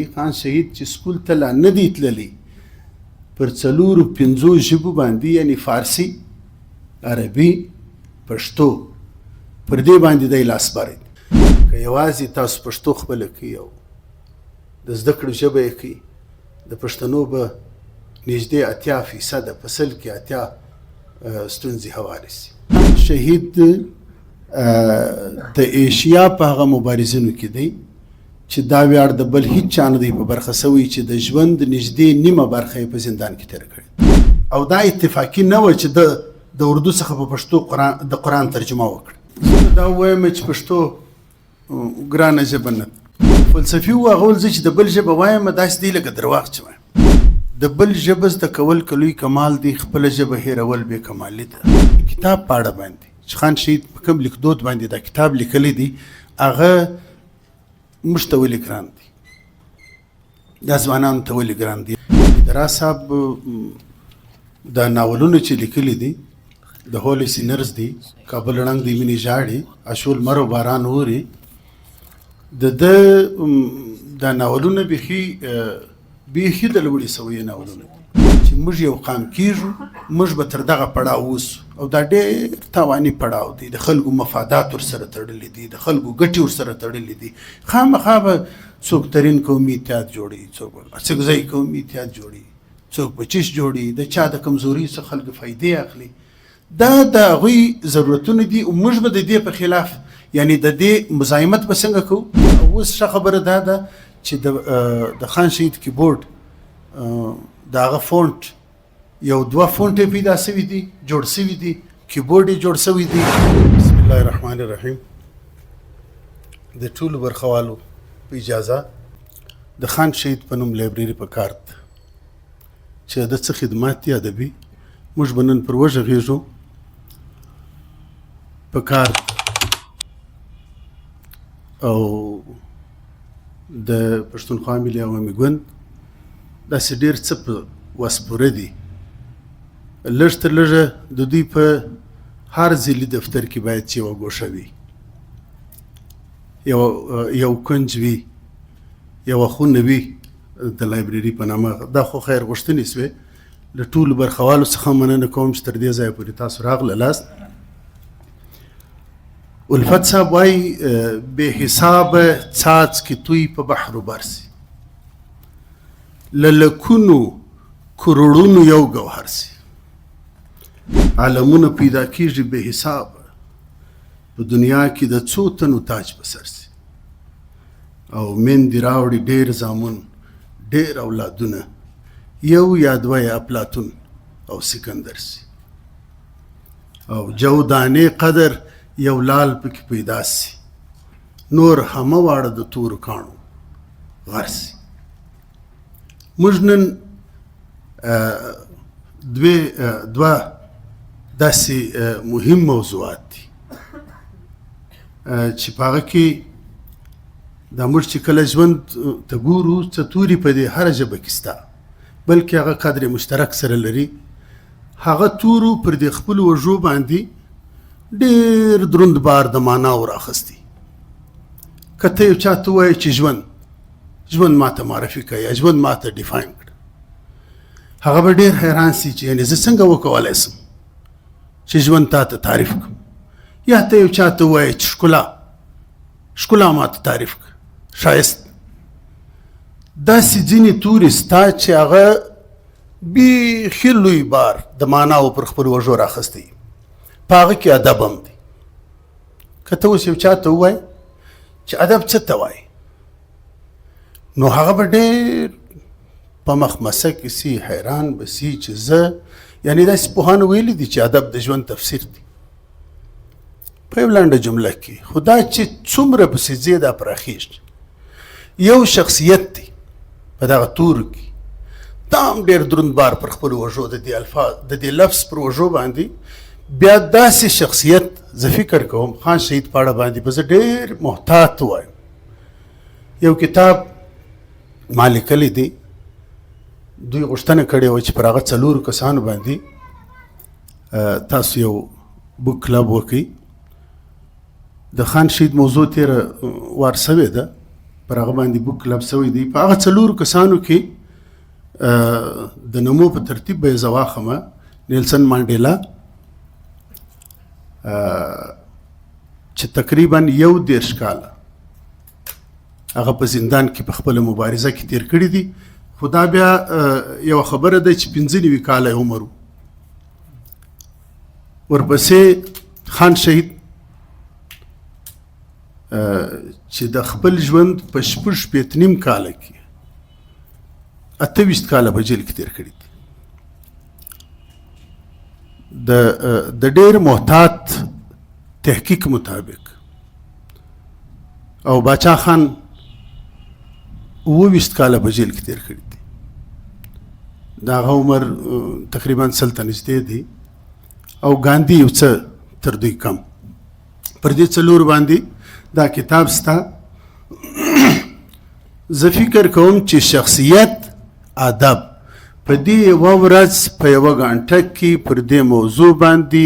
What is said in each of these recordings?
خان شهید چې سکول ته لا نه دی تللی پر څلورو پنځو ژبو باندې یعنی فارسی عربي پښتو پر دې باندې دی لاس باري که یوازې تاسو پښتو خپله کوي او د زده کړو ژبه یې کوي د پښتنو به نږدې 80% په سل کې 80 ستونزې هوارې شي. شهید د ایشیا په هغه مبارزینو کې دی چې دا ویاړ د بل هیڅ چا نه دی په برخه سوی چې د ژوند نږدې نیمه برخه یې په زندان کې تېره کړې او دا اتفاقي نه وه چې د اردو څخه په پښتو د قرآن ترجمه وکړه. زه دا ووایم چې پښتو ګرانه ژبه نه فلسفي وغول زه چې د بل ژبه وایم داسې دی لکه درواغ چې وایم. د بل ژبه زده کول که لوی کمال دی، خپله ژبه هېرول بې کمالي ده. کتاب په اړه باندې چې خان شهید په کوم لیکدود باندې دا کتاب لیکلی دی هغه موږ ته ولې ګران دی، دا ځوانانو ته ولې ګران دی. دراز صاحب دا ناولونه چې لیکلي دي د هولي سینرز دي، کابل ړنګ دی مینې ژاړي، اشول مر و باران اوري، دا ناولونه بیخي د لوړې سویې ناولونه دي چې موږ یو قام کیږو، موږ به تر دغه پړاو اوسو او دا ډېر تاواني پړاو دی. د خلکو مفادات ورسره تړلي دي، د خلکو ګټې ورسره تړلي دي. خامخا به څوک ترین قومي اتحاد جوړي، څوک اڅکزی قومي اتحاد جوړي، څوک بچیش جوړي، د چا د کمزوري څخه خلک فایدې اخلي. دا د هغوی ضرورتونه دي او موږ به د دې په خلاف یعنی د دې مزاحمت به څنګه کوو. اوس ښه خبره دا ده چې د خان شهید کیبورډ د هغه فونټ یو دوه فونټ یې پیدا سوي دي، جوړ سوي دي، کیبورډ یې جوړ سوي دي. بسم الله الرحمن الرحیم. د ټولو برخوالو په اجازه د خان شهید په نوم لایبرري په کار ده چې د څه خدمات دي ادبي موږ به نن پر وغږېږو په کار او د پښتونخوا ملي عوامي ګوند داسې ډېر څه په وس پوره دي. لږ تر لږه د دوی په هر ځلي دفتر کې باید چې یوه ګوښه وي، یو کنج وي، یوه خونه وي د لایبرري په نامه. دا خو خیر غوښتنې سوې. له ټولو برخوالو څخه مننه کوم چې تر دې ځایه پورې تاسو راغللاست. الفت صاحب وایي بې حسابه څاڅکي توی په بحر وبرسي، له لکونو کروړونو یو ګوهر سي، عالمونه پیدا کیږي بې حسابه، په دنیا کې د څو تنو تاج په سر سي، او میندې راوړي ډېر زامن ډېر اولادونه، یو یا دوه یې افلاطون او سکندر سي، او جو دانې قدر یو لال پکې پیدا سي، نور همه واړه د تورو کاڼو غر سي. موږ نن دوه داسې مهم موضوعات دي چې په هغه کې دا موږ چې کله ژوند ته ګورو څه توري په دې هره ژبه کې شته، بلکې هغه قدر مشترک سره لري. هغه تورو پر دې خپلو وژو باندې ډېر دروند بار د معنا وراخستی. که ته یو چا ته ووایې چې ژوند ماته معرفي کړه یا ژوند ماته ډیفاین کړه، هغه به ډېر حیران سي چې یعنې زه څنګه وکولی شم چې ژوند تا ته تعریف کړم. یا ته یو چا ته ووایې چې ښکلا ماته تعریف کړه، ښایست. داسې ځینې تورې ستا چې هغه بیخي لوی بار د معناو پر خپل وژو راخستی، په هغه کې ادب هم دی. که ته اوس یو چا ته ووایې چې ادب څه ته وایي، نو هغه به ډېر په مخمسه کې سي، حیران به سي چې زه یعنې داسې پوهانو ویلي دي چې ادب د ژوند تفسیر دی په یو لنډه جمله کې. خو دا چې څومره پسې ځې دا پراخېږي. یو شخصیت دی په دغه تورو کې، دا هم ډېر دروند بار پر خپلو وژو د دې لفظ پر وژو باندې. بیا داسې شخصیت زه فکر کوم خان شهید په اړه باندې به زه ډېر محتاط وایم. یو کتاب ما لیکلی دی، دوی غوښتنه کړې وه چې پر هغه 4 کسانو باندې تاسو یو بک کلب وکړئ. د خان شهید موضوع تېره وار سوې ده پر هغه باندې بوک کلب سوی دی. په هغه 4 کسانو کې د نمو په ترتیب به زه واخمه نیلسن مانډیلا چې تقریبا 11 کاله هغه په زندان کې په خپل مبارزه کې تیر کړی دي. خدا بیا یو خبره ده چې 95 کاله عمر ورپسې خان شهید چې د خپل ژوند په 6.5 کاله کې 28 کاله په جیل کې تیر کړی دي. د ډېر محتاط تحقیق مطابق او باچا خان 20 کاله په جیل کې تیر کړی دي. د هغه عمر تقریبا 70 نږدې دی او ګاندي یو څه تر دوی کم. پر دې 4 باندې دا کتاب ستا. زه فکر کوم چې شخصیت ادب په دې یوه ورځ په یوه غنټه کې پر دې موضوع باندې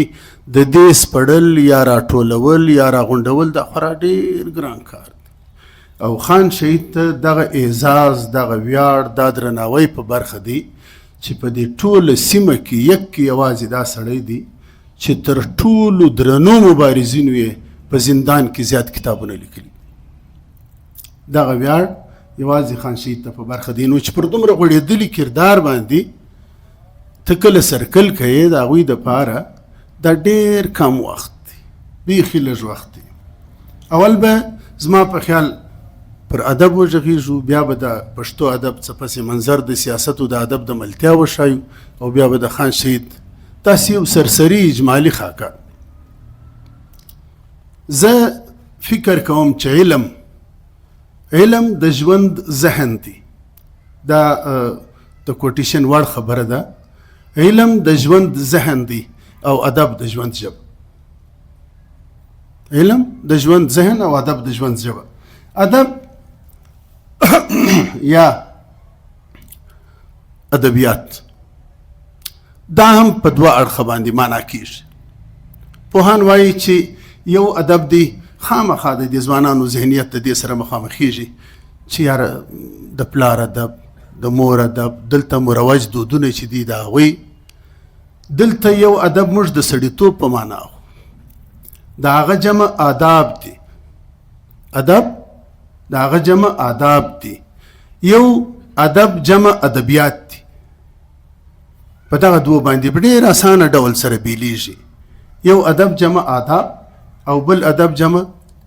د دې سپړل یا راټولول یا راغونډول دا خورا ډېر ګران کار دی او خان شهید ته دغه اعزاز دغه ویاړ دا درناوی په برخه دی چې په دې ټوله سیمه کې یوازې دا سړی دی چې تر ټولو درنو مبارزینو یې په زندان کې زیات کتابونه لیکلي. دغه ویاړ یوازې خان شهید ته په برخه دی. نو چې پر دومره غوړېدلي کردار باندې ته کله سرکل کوې د هغوی دپاره دا ډېر کم وخت دی، بیخي لږ وخت دی. اول به زما په خیال پر ادب وغږېږو، بیا به د پښتو ادب څه پس منظر د سیاست او د ادب د ملتیا وښایو او بیا به د خان شهید داسې یو سرسري اجمالي خاکه. زه فکر کوم چې علم د ژوند ذهن دی. دا د کوټیشن وړ خبره ده. علم د ژوند ذهن دی او ادب د ژوند ژبه. علم د ژوند ذهن او ادب د ژوند ژبه. ادب یا ادبیات دا هم په 2 اړخه باندې معنا کیږي. پوهان وایي چې یو ادب دی خامخا د ځوانانو ذهنیت د دې سره مخامخېږي چې یاره د پلار ادب د مور ادب دلته مروج دودونه چې دي د هغوی. دلته یو ادب موږ د سړیتوب په معنا اخو. د هغه جمع آداب دی. ادب د هغه جمع آداب دی. یو ادب جمع ادبیات دی. په دغه 2 باندې په ډېر اسانه ډول سره بیلیږي. یو ادب جمع آداب او بل ادب جمع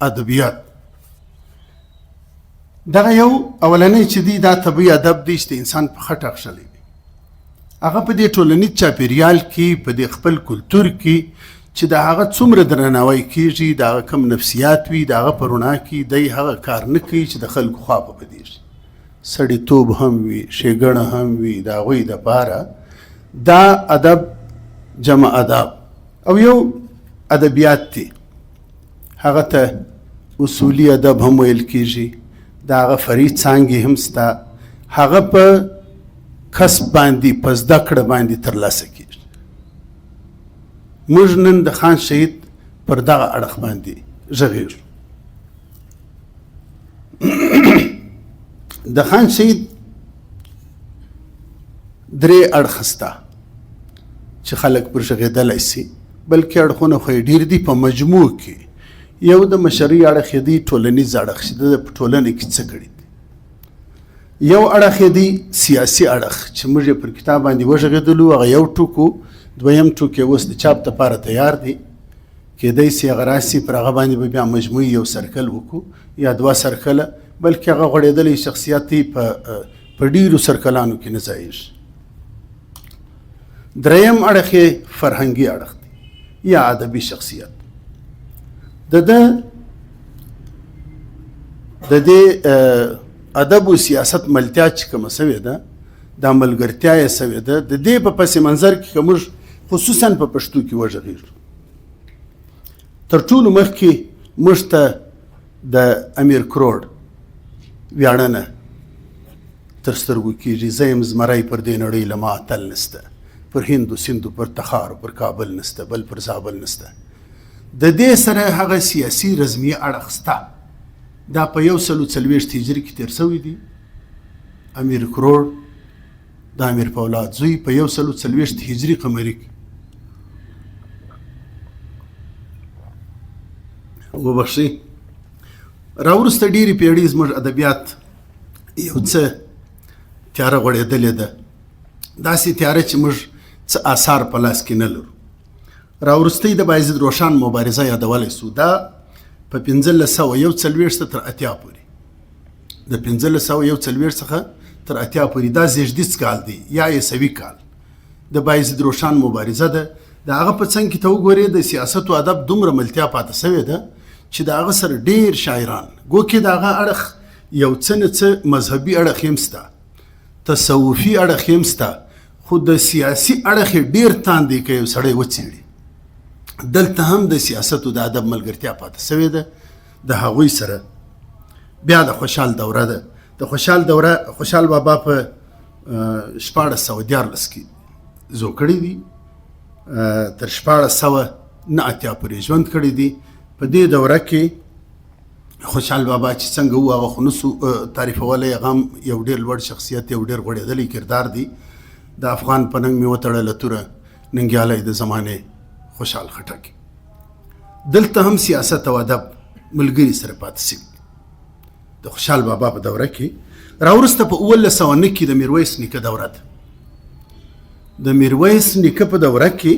ادبیات. دغه یو اولنی چې دی دا طبیعي ادب دی چې انسان په خټه اخښلی دی. هغه په دې ټولنیز چاپیریال کې په دې خپل کلتور کې چې د هغه څومره درناوی کیږي، د هغه کم نفسیات وي، د هغه په رڼا کې دی هغه کار نه کوي چې د خلکو خوا په بدېږي. سړیتوب هم وي، ښېګڼه هم وي د هغوی دپاره. دا ادب جمع ادب. او یو ادبیات دی، هغه ته اصولي ادب هم ویل کیږي. د هغه فرعي څانګې هم سته. هغه په کسب باندې په زده کړه باندې ترلاسه کیږي. موږ نن د خان شهید پر دغه اړخ باندې غږېږو. د خان شهید 3 اړخه سته چې خلک پر غږېدلی سي، بلکې اړخونه خو یې ډېر دي. په مجموع کې یو د مشري اړخ یې دی ټولنیز اړخ چې د په ټولنه کې څه کړي دي. یو اړخ یې دی سیاسي اړخ چې موږ یې پر کتاب باندې وغږېدلو. هغه یو ټوکو. دویم ټوک یې اوس د چاپ دپاره تیار دی. کیدای سي هغه راسي پر هغه باندې به بیا مجموعي یو سرکل وکړو یا 2 سرکله، بلکې هغه غوړېدلی شخصیت یې په ډېرو سرکلانو کې نه ځایېږي. دریم اړخ یې فرهنګي اړخ دی یا ادبي شخصیت. د دې ادب او سیاست ملتیا چې کومه سوې ده، دا ملګرتیا یې سوې ده، د دې په پس منظر کې که موږ خصوصا په پښتو کې وغږېږو. تر ټولو مخکې موږ ته د امیر کروړ ویاړنه تر سترګو کېږي. زه یم زمری پر دې نړۍ له ما اتل نسته، پر هندو سندو پر تخار پر کابل نسته، بل پر زابل نسته. د دې سره هغه سیاسي رزمي اړخ سته. دا په 140 هجري کې تیر شوی دی. امیر کروړ د امیر په اولاد زوی په 140 هجري قمري کې وبخښئ. راوروسته ډېرې پیړۍ زموږ ادبیات یو څه تیاره غوړېدلې ده، داسې تیاره چې موږ څه آثار په لاس کې نه لرو. راوروسته د بایزید روښان مبارزه یادولی سو، دا په 1541 تر 80 پورې، د 1541 څخه تر 80 پورې دا زیږدیز کال دی یا عیسوي کال د بایزید روښان مبارزه ده. د هغه په څنګ کې ته وګورې د سیاست او ادب دومره ملتیا پاتې سوې ده چې د هغه سره ډېر شاعران ګوکې د هغه اړخ یو څه نه څه مذهبي اړخ هم سته، تصوفي اړخ هم سته، خو د سیاسي اړخ یې ډېر تاندې که یو سړی وڅېړي. دلته هم د سیاست او د ادب ملګرتیا پاتې سوې ده د هغوی سره. بیا د خوشحال دوره ده. د خوشحال دوره خوشحال بابا په 1414 کې زو کړی دی، تر 1489 پورې ژوند کړی دی. په دې دوره کې خوشحال بابا چې څنګه و هغه خو نسو تعریفولی، هغه هم یو ډېر لوړ شخصیت، یو ډېر غوړېدلی کردار دی. د افغان په ننګ مې وتړله توره ننګیالی د زمانې خوشحال خټک. دلته هم سیاست او ادب ملګري سره پاتې شوي. د خوشحال بابا په دوره کې راوروسته په 1909 کې د میرویس نیکه دوره ده. د میرویس نیکه په دوره کې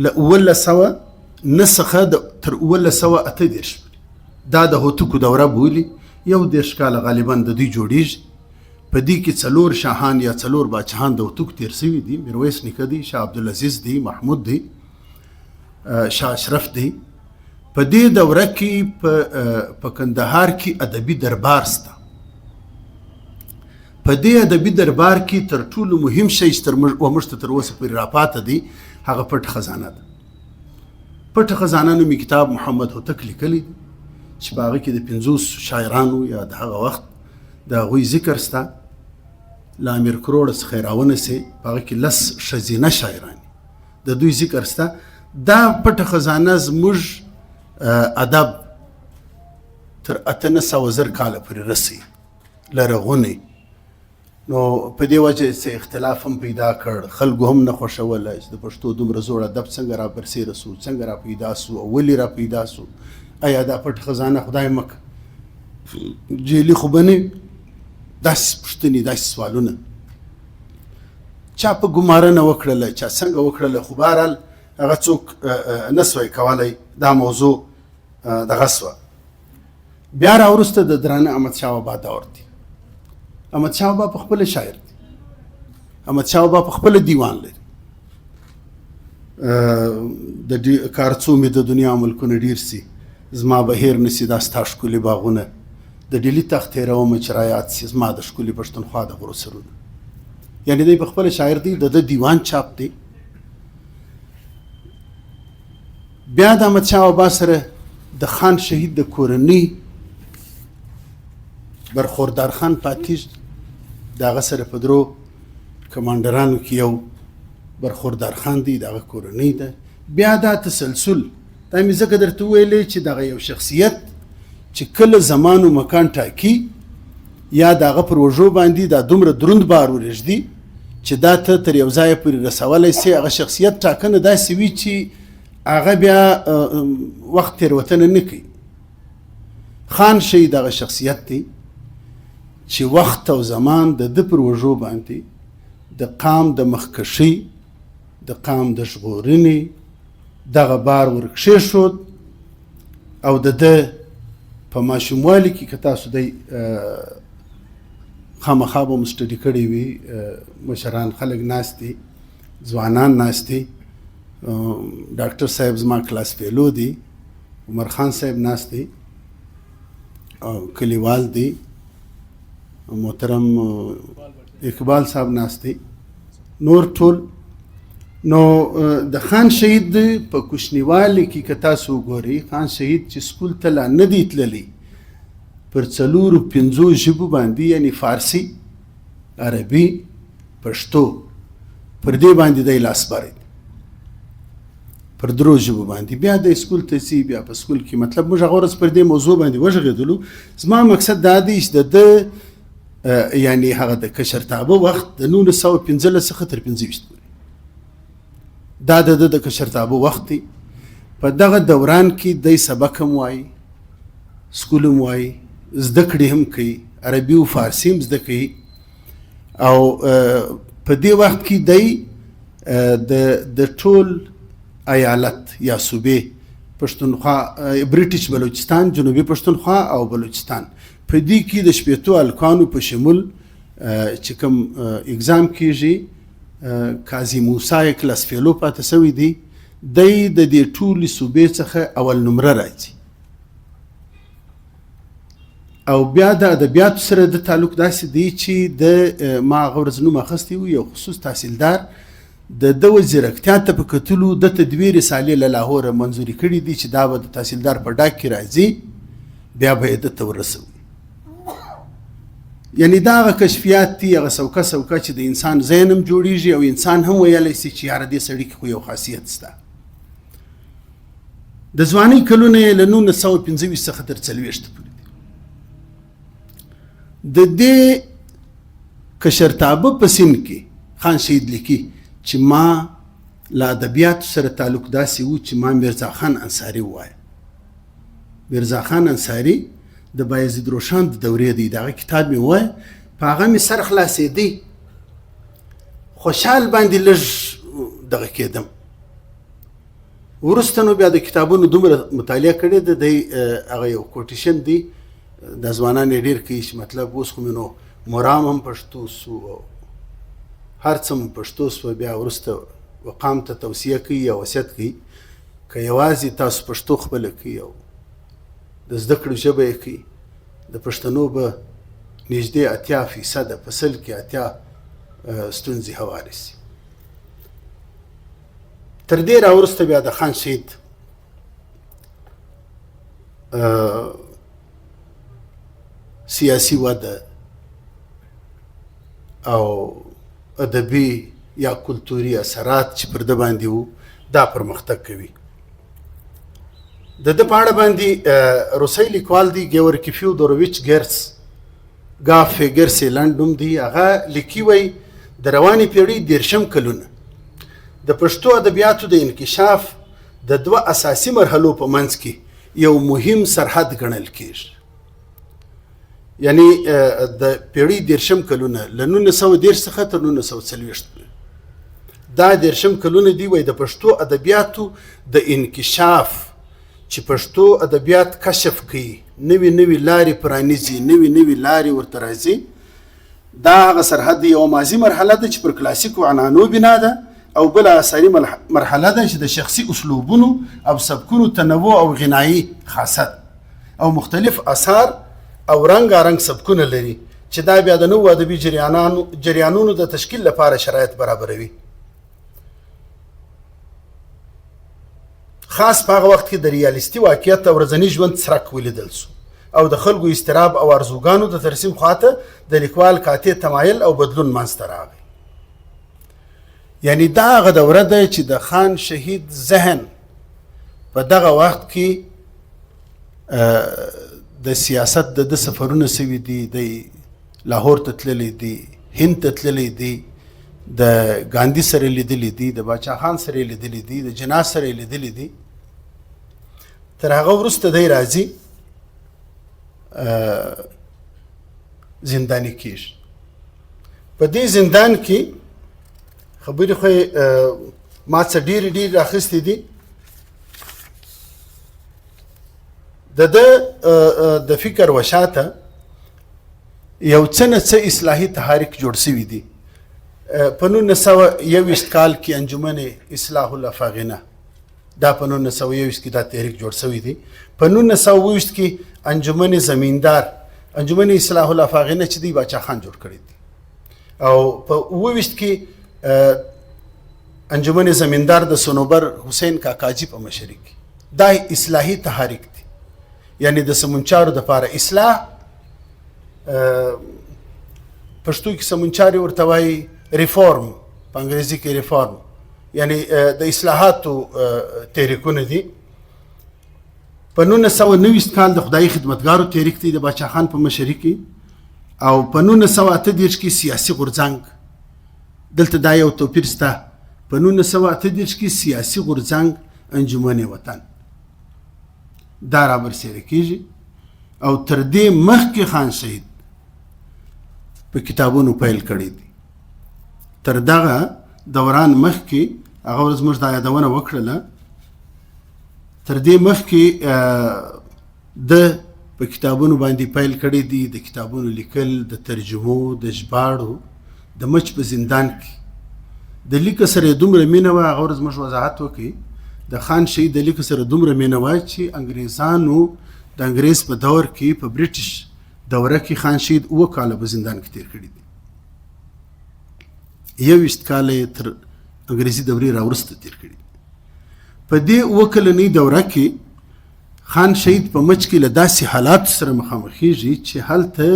له 1909 څخه تر 1938 دا د هوتکو دوره بولي، 11 کاله غالبا د دوی جوړیږي. په دې کې 4 شاهان یا 4 باچهان د هوتکو تیر شوي دي. میرویس نیکه دی، شاه عبدالعزیز دی، محمود دی، شاه اشرف دی. په دې دوره کې په کندهار کې ادبي دربار سته. په دې ادبي دربار کې تر ټولو مهم شی چې موږ ته تر اوسه پورې راپاته دی هغه پټ خزانه ده. پټ خزانه نومي کتاب محمد هوتک لیکلی دی چې په هغه کې د 50 شاعرانو یا د هغه وخت د هغوی ذکر سته. له امیر کروړ څخه یې راونیسئ، په هغه کې 10 ښځینه شاعران د دوی ذکر سته. دا پټه خزانه زموږ ادب تر 1800 کاله پورې رسي لرغونی. نو په دې وجه څه اختلاف هم پیدا کړ، خلکو هم نه خوښوله چې د پښتو دومره زوړ ادب څنګه را برسېره سو، څنګه را پیدا سو او ولې را پیدا سو. آیا دا پټ خزانه خدای مکه جیلي خو به نه؟ داسې پوښتنې، داسې سوالونه چا په ګمارنه وکړله، چا څنګه وکړله، خو بهرحال هغه څوک نه سوی کولی دا موضوع دغه سوه. بیا راوروسته د درانه احمدشاه بابا دور دی. احمدشاه بابا په خپله شاعر دی، احمدشاه بابا په خپله دیوان لري. د کارڅو مې د دنیا ملکونه ډېر سي، زما به هیر نسي دا ستا ښکلي باغونه، د ډیلي تخت تېرومه چې رایاد سي زما د ښکلي پښتونخوا د غرو سرونه. یعنې دی په خپله شاعر دی، د ده دیوان چاپ دی. بیا د احمدشاه بابا سره د خان شهید د کورنۍ برخوردار خان پاتیج د هغه سره په 3 کمانډرانو کې یو برخوردار خان دی، د هغه کورنۍ ده. بیا دا تسلسل دا مې ځکه درته وویلی چې دغه یو شخصیت چې کله زمان و مکان ټاکي یا د هغه پر وژو باندې دا دومره دروند بار ورېږدي چې دا ته تر یو ځایه پورې رسولی سي. هغه شخصیت ټاکنه داسې وي چې هغه بیا وخت تېروتنه نه کوي. خان شهید هغه شخصیت دی چې وخت او زمان د ده پر وژو باندې د قام د مخکشۍ، د قام د ژغورنې دغه بار ورکښېښود او د ده په ماشوموالي کې که تاسو دی خامخا به مو سټډي کړی وي، مشران خلک ناست دي، ځوانان ناست دي، ډاکټر صاحب زما کلاس فیلو دی، عمر خان صاحب ناست دی، کلیوال دی، محترم اقبال صاحب ناست دی، نور ټول. نو د خان شهید په کوچنیوالي کې که تاسو وګورئ، خان شهید چې سکول ته لا نه دی تللی، پر 4-5 ژبو باندې یعنی فارسی، عربي، پښتو پر دې باندې دی لاس بری. پر درو ژبو باندې بیا د سکول ته ځي بیا په سکول کې مطلب موږ هغه ورځ پر دې موضوع باندې وژغېدلو. زما مقصد دا دی چې د یعنی هغه د کشرتابه وخت د 1915 څخه تر 25 پورې دا د کشرتابه وخت دی. په دغه دوران کې دی سبق هم وایي، سکول هم وایي، زده کړې هم کوي، عربي او فارسي هم زده کوي. او په دې وخت کې دی د ټول ایالت یا صوبې پښتونخوا، بریټیش بلوچستان، جنوبي پښتونخوا او بلوچستان، په دې کې د 80 الکانو په شمول چې کوم اگزام کېږي قاضي موسی کلاس فیلو پاتې سوی دی، دی د دې ټولې صوبې څخه اول نمره راځي. او بیا د ادبیاتو سره د تعلق داسې دی چې د ما هغه ورځ نوم اخیستی و، یو خصوص تحصیلدار د وزیرکتیا ته په کتلو د 2 رسالې له لاهوره منظوري کړي دي چې دا به د تحصیلدار په ډاک کې راځي، بیا به یې دته ورسوي. یعنی دا هغه کشفیات دي، هغه سوکه چې د انسان ذهن هم جوړیږي او انسان هم ویلی شي چې یاره دې سړي کې خو یو خاصیت شته. د ځوانۍ کلونه یې له 1925 څخه تر 40 پورې دي. د دې کشرتابه په سن کې خان شهید لیکي چې ما له ادبیاتو سره تعلق داسې و چې ما میرزا خان انصاري ووایه. میرزا خان انصاري د بایزید روشان د دورې دی، دغه کتاب مې ووایه، په هغه مې سر خلاصېدی، خوشحال باندې لږ دغه کېدم. وروسته نو بیا د کتابونو دومره مطالعه کړې ده، دی هغه یو کوټیشن دی د ځوانان یې ډېر کوي چې مطلب اوس خو مې نو مرام هم پښتو سو او هر څه هم پښتو سوه، بیا وروسته وقام ته توصیه کوي یا وصیت کوي که یوازې تاسو پښتو خپله کوي او د زده کړو ژبه یې کوي، د پښتنو به نږدې 80% په سل کې 80 ستونزې هوارې شي. تر دې راوروسته بیا د خان شهید سیاسي وده او ادبي یا کلتوري اثرات چې پر ده باندې وو دا پرمختګ کوي. د ده په اړه باندې روسي لیکوال دی ګیورکي فیودورویچ ګاف ګرسیلند نوم دی، هغه لیکي وایي د روانې پیړۍ 10 کلونه د پښتو ادبیاتو د انکشاف د 2 اساسي مرحلو په منځ کې یو مهم سرحد ګڼل کېږي. یعنی د پیړۍ 10 کلونه له 1910 څخه تر 1940 دا 10 کلونه دی وایي د پښتو ادبیاتو د انکشاف چې پښتو ادبیات کشف کوي، نوې لارې پرانیزي، نوې لارې ورته راځي. دا هغه سرحد یو ماضي مرحله ده چې پر کلاسیکو عنعنو بنا ده، او بل اثري مرحله ده چې د شخصي اسلوبونو او سبکونو تنوع او غنایي خاصت او مختلف اثار او رنګارنګ سبکونه لري چې دا بیا د نوو ادبي جریانونو د تشکیل لپاره شرایط برابروي. خاص په هغه وخت کې د ریالیستي واقعیت او ورځني ژوند څرک ولیدل سو او د خلکو استراب او ارزوګانو د ترسیم خواته د لیکوال قاطع تمایل او بدلون منځته راغی. یعنی دا هغه دوره ده چې د خان شهید ذهن په دغه وخت کې د سیاست د سفرونه سوي دي، د لاهور ته تللی دی، هند ته تللی دی، د ګاندي سره لیدلی دي، د باچا خان سره لیدلی دي، د جناح سره لیدلی دي. تر هغه وروسته دی راځي زنداني کېږي. په دې زندان کې خبرې خو ما څه ډېرې اخیستې دي. د فکر وشاته یو څه نه څه اصلاحي تحریک جوړ سوي دي. په 1921 کال کې انجمن اصلاح الافاغنه، دا په 1921 کې دا تحریک جوړ سوی دی. په 1920 کې انجمن زمیندار، انجمن اصلاح الافاغنه چې دی باچا خان جوړ کړی دی، او په 22 کې انجمن زمیندار د سنوبر حسین کاکاجي په مشرۍ کې دا اصلاحي تحریک دی. یعنی د سمونچارو دپاره اصلاح، پښتو کې سمونچاري ورته وایي ریفارم، په انګریزي کې ریفارم، یعنی د اصلاحاتو تحریکونه دي. په 1990 کال د خدای خدمتګارو تحریک دی د باچا خان په مشرۍ کې، او په 1938 کې سیاسي غورځنګ. دلته دا یو توپیر شته، په 1938 کې سیاسي غورځنګ انجمن وطن دا رابرسېره کېږي، او تر دې مخکې خان شهید په کتابونو پیل کړی دی. تر دغه دوران مخکې هغه ورځ موږ دا یادونه وکړله، تر دې مخکې د په کتابونو باندې پیل کړی دی، د کتابونو لیکل، د ترجمو، د ژباړو، د مچ په زندان کې د لیک سره دومره مینه وه. هغه ورځ موږ وضاحت وکړي د خان شهید د لیک سره دومره مینه وه چې انګریزانو د انګریز په دور کې په بریټیش دوره کې خان شهید 7 کاله په زندان کې تیر کړي دي. 21 کاله یې تر انګریزي دورې راوروسته تیر کړي. په دې 7 کلنۍ دوره کې خان شهید په مچ کې له داسې حالات سره مخامخېږي چې هلته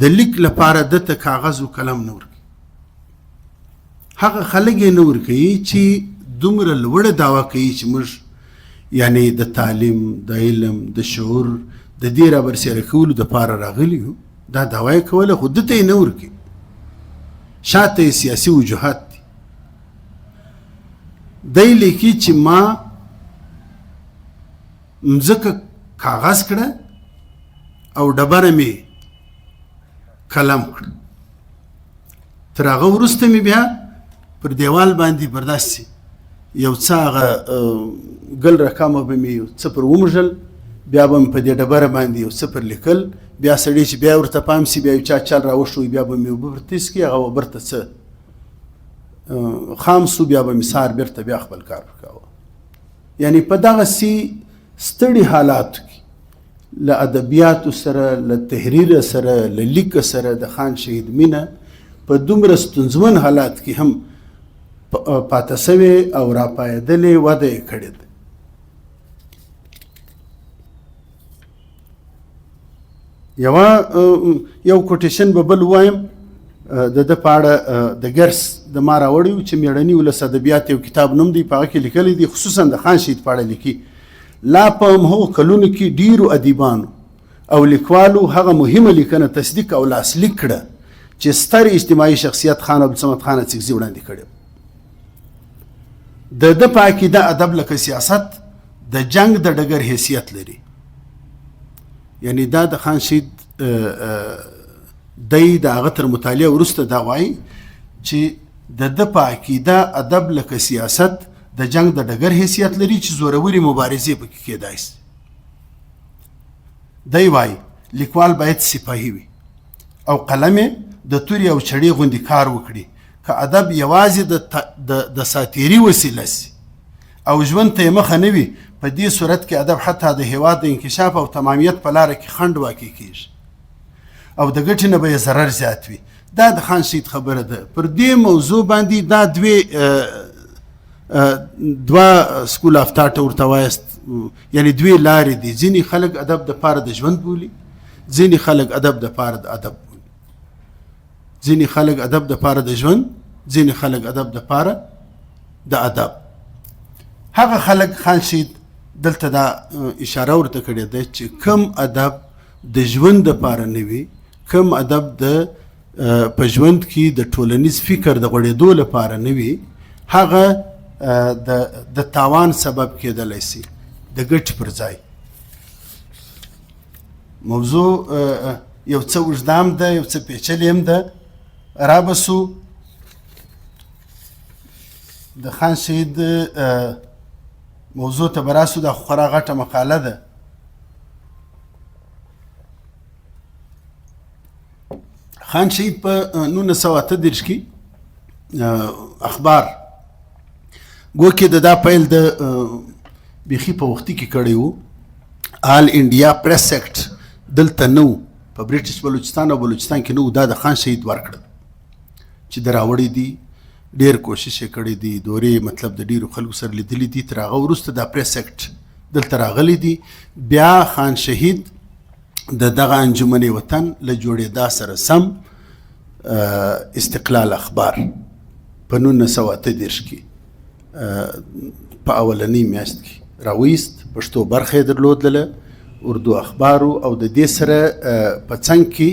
د لیک لپاره دته کاغذ و قلم نه ورکوي. هغه خلک یې نه ورکوي چې دومره لوړه دعوه کوي چې موږ یعنی د تعلیم، د علم، د شعور د دې رابرسېره کولو دپاره راغلي یو. دا دعوه یې کوله، خو دته یې نه ورکوي، شاته یې سیاسي وجوهات دي. دی لیکي چې ما مځکه کاغذ کړه او ډبره مې قلم کړه. تر هغه وروسته مې بیا پر دیوال باندې برداسې یو څه هغه ګل رقمه به مې یو څه پر ومږل، بیا به مې په دې ډبره باندې یو څه پر لیکل. بیا سړی چې بیا ورته پام سي، بیا یو چا چل راوښوي، بیا به مې اوبه پر تیز کړي، هغه برته څه خام سو، بیا به مې سهار بېرته بیا خپل کار وکاوه. یعنی په دغسې ستړي حالاتو کې له ادبیاتو سره، له تحریر سره، له لیک سره د خان شهید مینه په دومره ستونزمن حالات کې هم پاته سوې او راپایېدلې وده یې کړې ده. یو کوټیشن به بل ووایم د ده په اړه د ګرس د ما راوړی و چې مېړني ولس ادبیات یو کتاب نوم دی، په هغه کې لیکلی دی خصوصا د خان شهید په اړه لیکي. لا په همغو کلونو کې ډیرو ادیبانو او لیکوالو هغه مهمه لیکنه تصدیق او لاسلیک کړه چې ستر اجتماعي شخصیت خان عبدالصمد خان اڅکزي وړاندې کړی. د ده په عقیده ادب لکه سیاست د جنگ د ډګر حیثیت لري. یعنی دا د خان شهید دی د هغه تر مطالعه وروسته دا وایي چې د ده په عقیده ادب لکه سیاست د جنگ د ډګر حیثیت لري چې زوروري مبارزې پکې کېدای شي. دی وایي لیکوال باید سپاهي وي او قلم یې د تورې او چړې غوندې کار وکړي. که ادب یوازې د ساتیري وسیله سي او ژوند ته یې مخه نه وي، په دې صورت کې ادب حتی د هېواد د انکشاف او تمامیت په لاره کې خنډ واقع کېږي او د ګټې نه به یې ضرر زیات وي. دا د خان شهید خبره ده. پر دې موضوع باندې دا دوه سکول آف تاټ ورته وایست، یعنی دوې لارې دي. ځینې خلک ادب د پاره د ژوند بولي، ځینې خلک ادب د پاره د ادب بولي. ځینې خلک ادب د پاره د ژوند، ځینې خلک ادب د پاره د ادب. هغه خلک خان شهید دلته دا اشاره ورته کړې ده چې کم ادب د ژوند د پاره نه وي، کم ادب د په ژوند کې د ټولنیز فکر د غوړېدو لپاره نه وي، هغه د تاوان سبب کېدلی شي د ګټې پر ځای. موضوع یو څه اوږده هم ده، یو څه پیچلې هم ده. رابسو د خان شهید موضوع ته براسو. دا خورا غټه مقاله ده. خان شهید په 1938 کې اخبار ګوکې د دا پیل د بیخي په وختي کې کړی و. آل انډیا پریس ایکټ دلته نه و، په بریټیش بلوچستان او بلوچستان کې نه و. دا د خان شهید ورکړه چې د راوړی دي، ډېر کوشش یې کړی دی، دورې مطلب د ډېرو خلکو سره لیدلی دي. تر هغه وروسته دا پریس ایکټ دلته راغلی دی. بیا خان شهید د دغه انجمن وطن له جوړېدا سره سم استقلال اخبار په 1938 کې په اولنۍ میاشت کې راویست. پښتو برخه یې درلودله، اردو اخبارو، او د دې سره په څنګ کې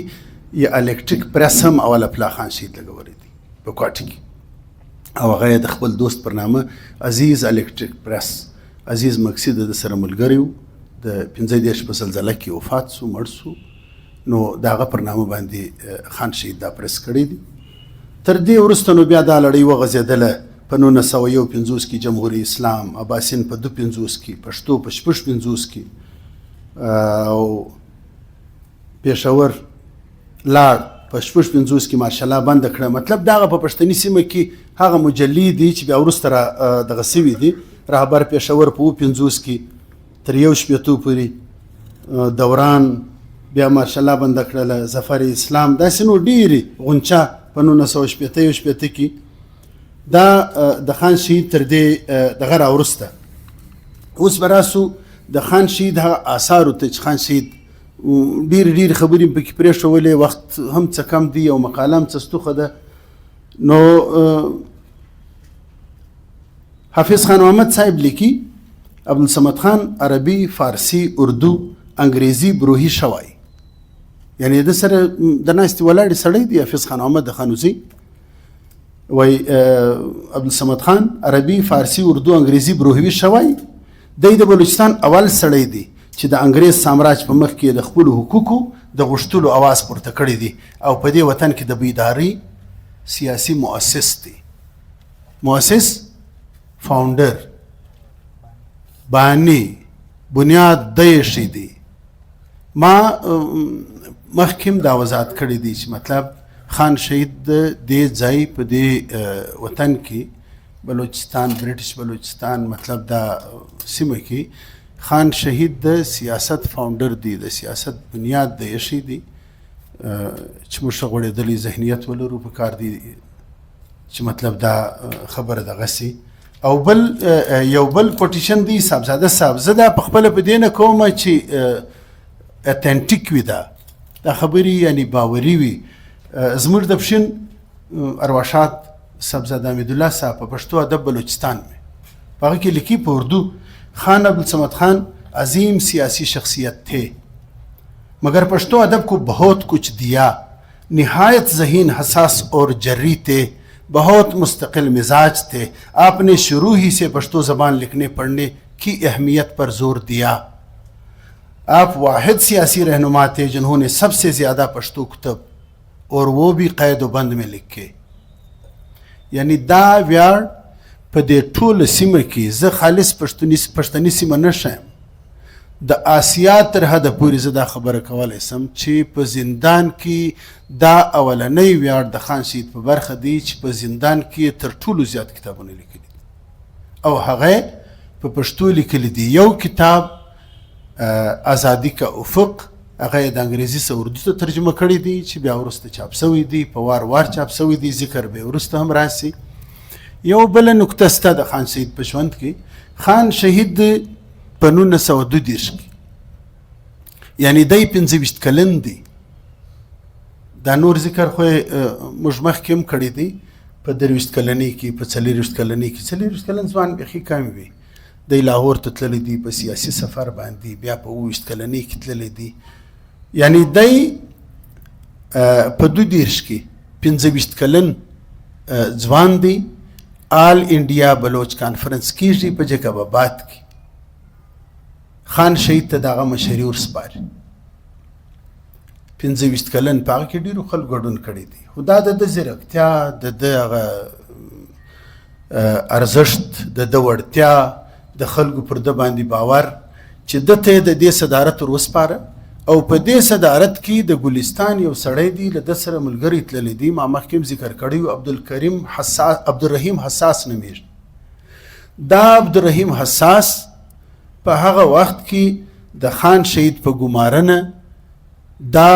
یې الکتریک پریس هم اوله پلا خان شهید لګولی دی په کوټه کې، او هغه یې د خپل دوست پر نامه عزیز الکتریک پریس. عزیز مکسي د سره ملګری و، د 15 په زلزله کې وفات سو، مړ سو، نو د هغه پر نامه باندې خان شهید دا پریس کړی دی. تر دې وروسته نو بیا دا لړۍ وغځېدله په 1951 کې جمهوریت اسلام، اباسین په 52 کې، پښتو په 56 کې، او پېښور لاړ په 56 کې ماشاءالله بنده کړه. مطلب دغه په پښتني سیمه کې هغه مجلې دي چې بیا وروسته دغه سوي دي. رهبر پېښور په 50 کې تر 1 پورې، دوران بیا ماشاءالله بنده کړله، ظفر اسلام، داسې نو ډېرې، غونچه په 1960 کې. دا د خان شهید تر دې دغه راوروسته اوس به راسو د خان شهید هغه آثارو ته چې خان شهید ډېرې خبرې پکې پرېښولې، وخت هم څه کم دی او مقاله هم څه ستوخه ده. نو حافظ خان محمد صاحب لیکي عبدالصمد خان عربي، فارسي، اردو، انګریزي بروهي شوی، یعنی د سره د ناستې ولاړې سړی دی حافظ خان محمد خانوزي. وای عبدالصمد خان عربي، فارسي، اردو، انګریزي بروهوي شوی. دی د بلوچستان اول سړی دی چې د انګریز سامراج په مخ کې د خپل حقوقو د غوښتلو اواز پورته کړی دی، او په دې وطن کې د بیداری سیاسي مؤسس دی، مؤسس، فاونډر، بانی، بنیاد دیشی دی. ما مخکم دا وضاحت کړی دی چې مطلب خان شهید دې ځای په دې وطن کې بلوچستان، برټش بلوچستان، مطلب دا سیمه کې خان شهید د سیاست فاونډر دی، د سیاست بنیاد د یشي دی، چې موږ غوړېدلی ذهنیت ولرو په کار دی چې مطلب دا خبره دغه سي. او بل یو بل کوټیشن دی صاحبزاده صاحب، زه دا په خپله په دې نه کوم چې اتنټیک وي دا خبرې، یعنی باوري وي. زموږ د پښین ارواښاد صاحبزاده حمیدالله صاحب په پښتو ادب بلوچستان میں په هغه کې لیکي په اردو، خان عبدالصمد خان عظیم سیاسی شخصیت تھے مگر پشتو ادب کو بہت کچھ دیا، نہایت ذہین، حساس اور جری تھے، بہت مستقل مزاج تھے. آپ نے شروع ہی سے پشتو زبان لکھنے پڑھنے کی اہمیت پر زور دیا. آپ واحد سیاسی رہنما تھے جنہوں نے سب سے زیادہ پشتو کتب اور وہ بھی قید و بند میں لکھے. یعنی دا ویاړ په دې ټوله سیمه کې زه خالص پښتني سیمه نه شم، د آسیا تر حده پورې زه دا خبره کولی سم چې په زندان کې دا اولنی ویاړ د خان شهید په برخه دی چې په زندان کې تر ټولو زیات کتابونه لیکلي دي، او هغه په پښتو لیکلي دي. یو کتاب ازادي کا افق، هغه د انګریزي څخه اردو ته ترجمه کړی دی چې بیا وروسته چاپ سوی دی، په وار چاپ سوی دی، ذکر به وروسته هم راسي. یو بل نکته سته د خان شهید په ژوند کې، خان شهید په 1932 کې، یعنی دی 25 کلن دی. دا نور ذکر خو موږ مخکې هم کړی دی، په 23 کلنۍ کې، په 24 کلنۍ کې. 24 کلن ځوان بیخي کم وي. دی لاهور ته تللی دی په سیاسي سفر باندې، بیا په 20 کلنۍ کې تللی دی. یعنی دی په 32 کې 25 کلن ځوان دی. آل انډیا بلوچ کانفرنس کیږي په جګب آباد کې. خان شهید ته دغه مشري ورسپاري. 25 کلن په هغه کې ډېرو خلکو ګډون کړی دی، خو دا د ده ځیرکتیا، د ده هغه ارزښت، د ده وړتیا، د خلکو پر ده باندې باور چې ده ته د دې صدارت ور وسپاره. او په دې صدارت کې د ګلستان یو سړی دی، له ده سره ملګری تللی دی، ما مخکې ذکر کړی و، عبدالرحیم حساس نومیږي. دا عبدالرحیم حساس په هغه وخت کې د خان شهید په ګمارنه دا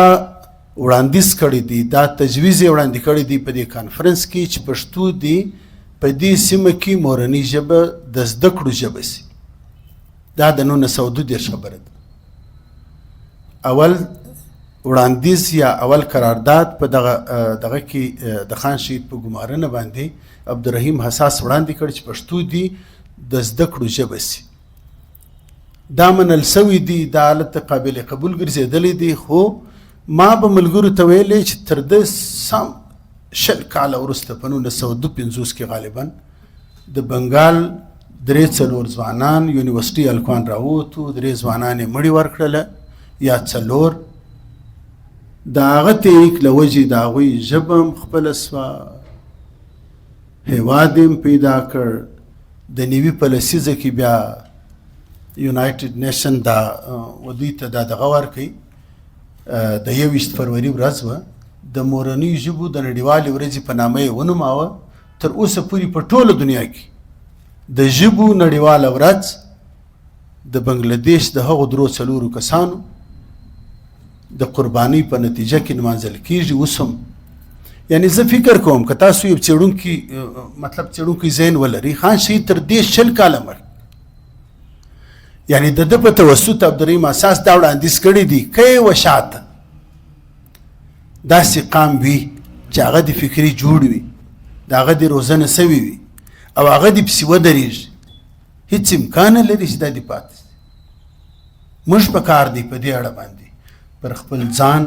وړاندیز کړی دی، دا تجویز یې وړاندې کړی دی په دې کانفرنس کې چې پښتو دی په دې سیمه کې مورنۍ ژبه د زده کړو ژبه سي. دا د 1932 خبره ده. اول وړاندیز یا اول قرارداد په دغه کې د خان شهید په ګمارنه باندې عبدالرحیم حساس وړاندې کړ چې پښتو دي د زده کړو ژبه سي. دا منل سوي دي، دا حالت قابل قبول ګرځېدلی دی. خو ما به ملګرو ته ویلی چې تر ده سم 20 کاله وروسته په 1952 کې غالبا د بنګال 3-4 ځوانان یونیورسټي هلکان راووتو، 3 ځوانان یې مړي ورکړله یا 4. د هغه تحریک له وجې د هغوی ژبه هم خپله سوه، هیواد یې پیدا کړ. د نوي په لسیزه کې بیا یونایټډ نیشن دا ودوی ته دا دغه ورکوي، د 21 فروری ورځ وه، د مورنیو ژبو د نړیوالې ورځې په نامه یې ونوماوه. تر اوسه پورې په ټوله دنیا کې د ژبو نړیواله ورځ د بنګلادیش د هغو 3-4 کسانو د قربانۍ په نتیجه کې نمانځل کېږي. اوس هم یعنی زه فکر کوم که تاسو یو څېړونکی ذهن ولري، خان شهید تر دې 20 کاله مړ، یعنی د ده په توسط عبدالرحیم اساس دا وړاندیز کړی دي که یې وشاته داسې قام وي چې هغه د فکري جوړ وي، د هغه د روزنه سوي وي او هغه د پسې ودرېږي، هېڅ امکان نه لري چې دا دې پاتې شي. موږ په کار دی په دې اړه باندې پر خپل ځان،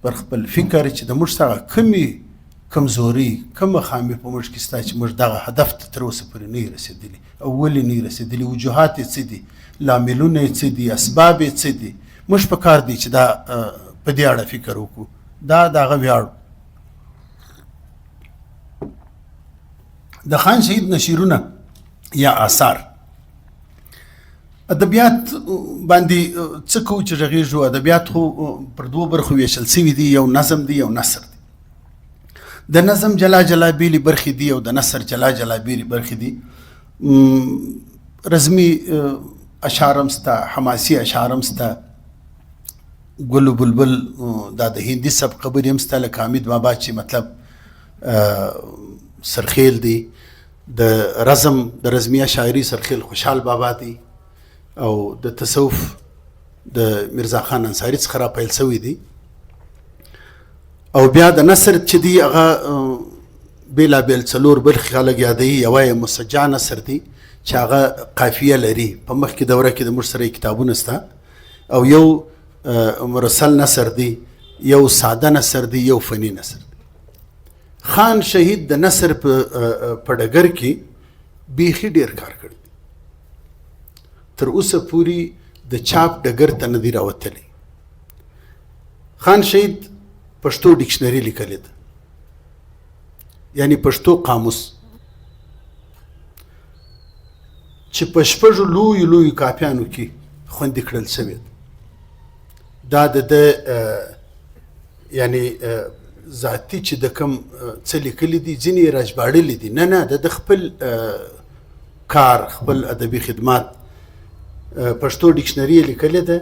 پر خپل فکر چې د موږ څخه کمې کمزوري، کومه خامي په موږ کې شته چې موږ دغه هدف ته تر اوسه پورې نه یې رسېدلي او ولې نه یې رسېدلي، وجوهات یې څه دي، لاملونه یې څه دي، اسباب یې څه دي. موږ په کار دی چې دا په دې اړه فکر وکړو. دا د هغه ویاړ. د خان شهید نشیرونه یا آثار ادبیات باندې څه کوو چې غږیږو. ادبیات خو پر 2 برخو ویشل سوي دي، یو نظم دی، یو نثر دی. د نظم جلا جلا بیلې برخې دي او د نثر جلا جلا بیلې برخې دي. رزمي اشعار هم شته، حماسي اشعار هم شته، ګل و بلبل دا د هندي سبک خبرې هم شته، لکه حمید بابا چې مطلب سرخیل دی. د رزم د رزمي شاعري سرخیل خوشحال بابا دی او د تصوف د میرزا خان انصاري څخه را پیل سوی دی. او بیا د نثر چې دی هغه بېلابېل 4 برخې خلک یادوي. یوه یې مسجع نثر دی چې هغه قافیه لري، په مخکې دوره کې د موږ سره کتابونه شته، او یو مرسل نثر دی، یو ساده نثر دی، یو فني نثر دی. خان شهید د نثر په ډګر کې بیخي ډېر کار کړی، تر اوسه پورې د چاپ ډګر ته نه دی راوتلی. خان شهید پښتو ډکشنري لیکلې ده، یعنی پښتو قاموس چې په 6 لویو کاپیانو کې خوندي کړل شوی ده. دا د یعنی ذاتي چې د کوم څه لیکلي دي ځینې یې راژباړلي دي، نه د خپل کار، خپل ادبي خدمات پښتو ډکشنري یې لیکلې ده